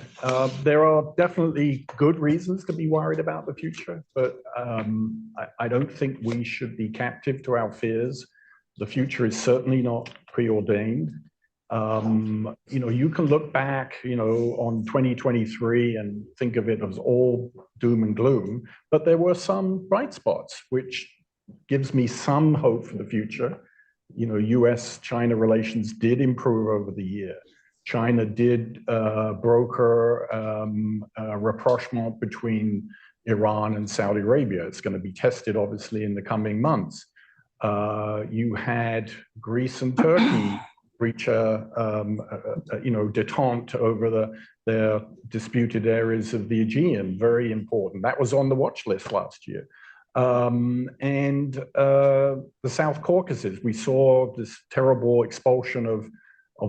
there are definitely good reasons to be worried about the future, but I don't think we should be captive to our fears. The future is certainly not preordained. You can look back, on 2023 and think of it as all doom and gloom, but there were some bright spots, which gives me some hope for the future. US-China relations did improve over the year. China did broker a rapprochement between Iran and Saudi Arabia. It's going to be tested, obviously, in the coming months. You had Greece and Turkey reach a detente over their disputed areas of the Aegean. Very important. That was on the watch list last year. And the South Caucasus, we saw this terrible expulsion of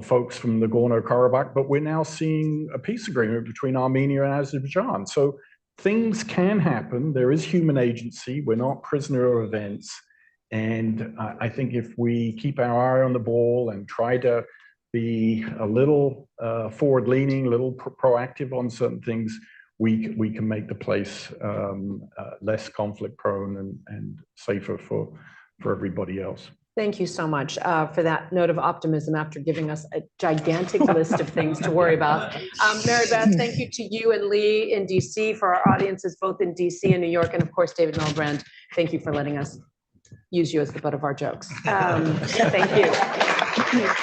folks from Nagorno-Karabakh, but we're now seeing a peace agreement between Armenia and Azerbaijan. So things can happen. There is human agency. We're not prisoner of events. And I think if we keep our eye on the ball and try to be a little forward-leaning, a little proactive on certain things, we can make the place less conflict-prone and safer for everybody else. Thank you so much for that note of optimism after giving us a gigantic list of things to worry about. Mary Beth, thank you to you and Lee in DC, for our audiences both in DC and New York, and of course, David Miliband, thank you for letting us use you as the butt of our jokes. Thank you.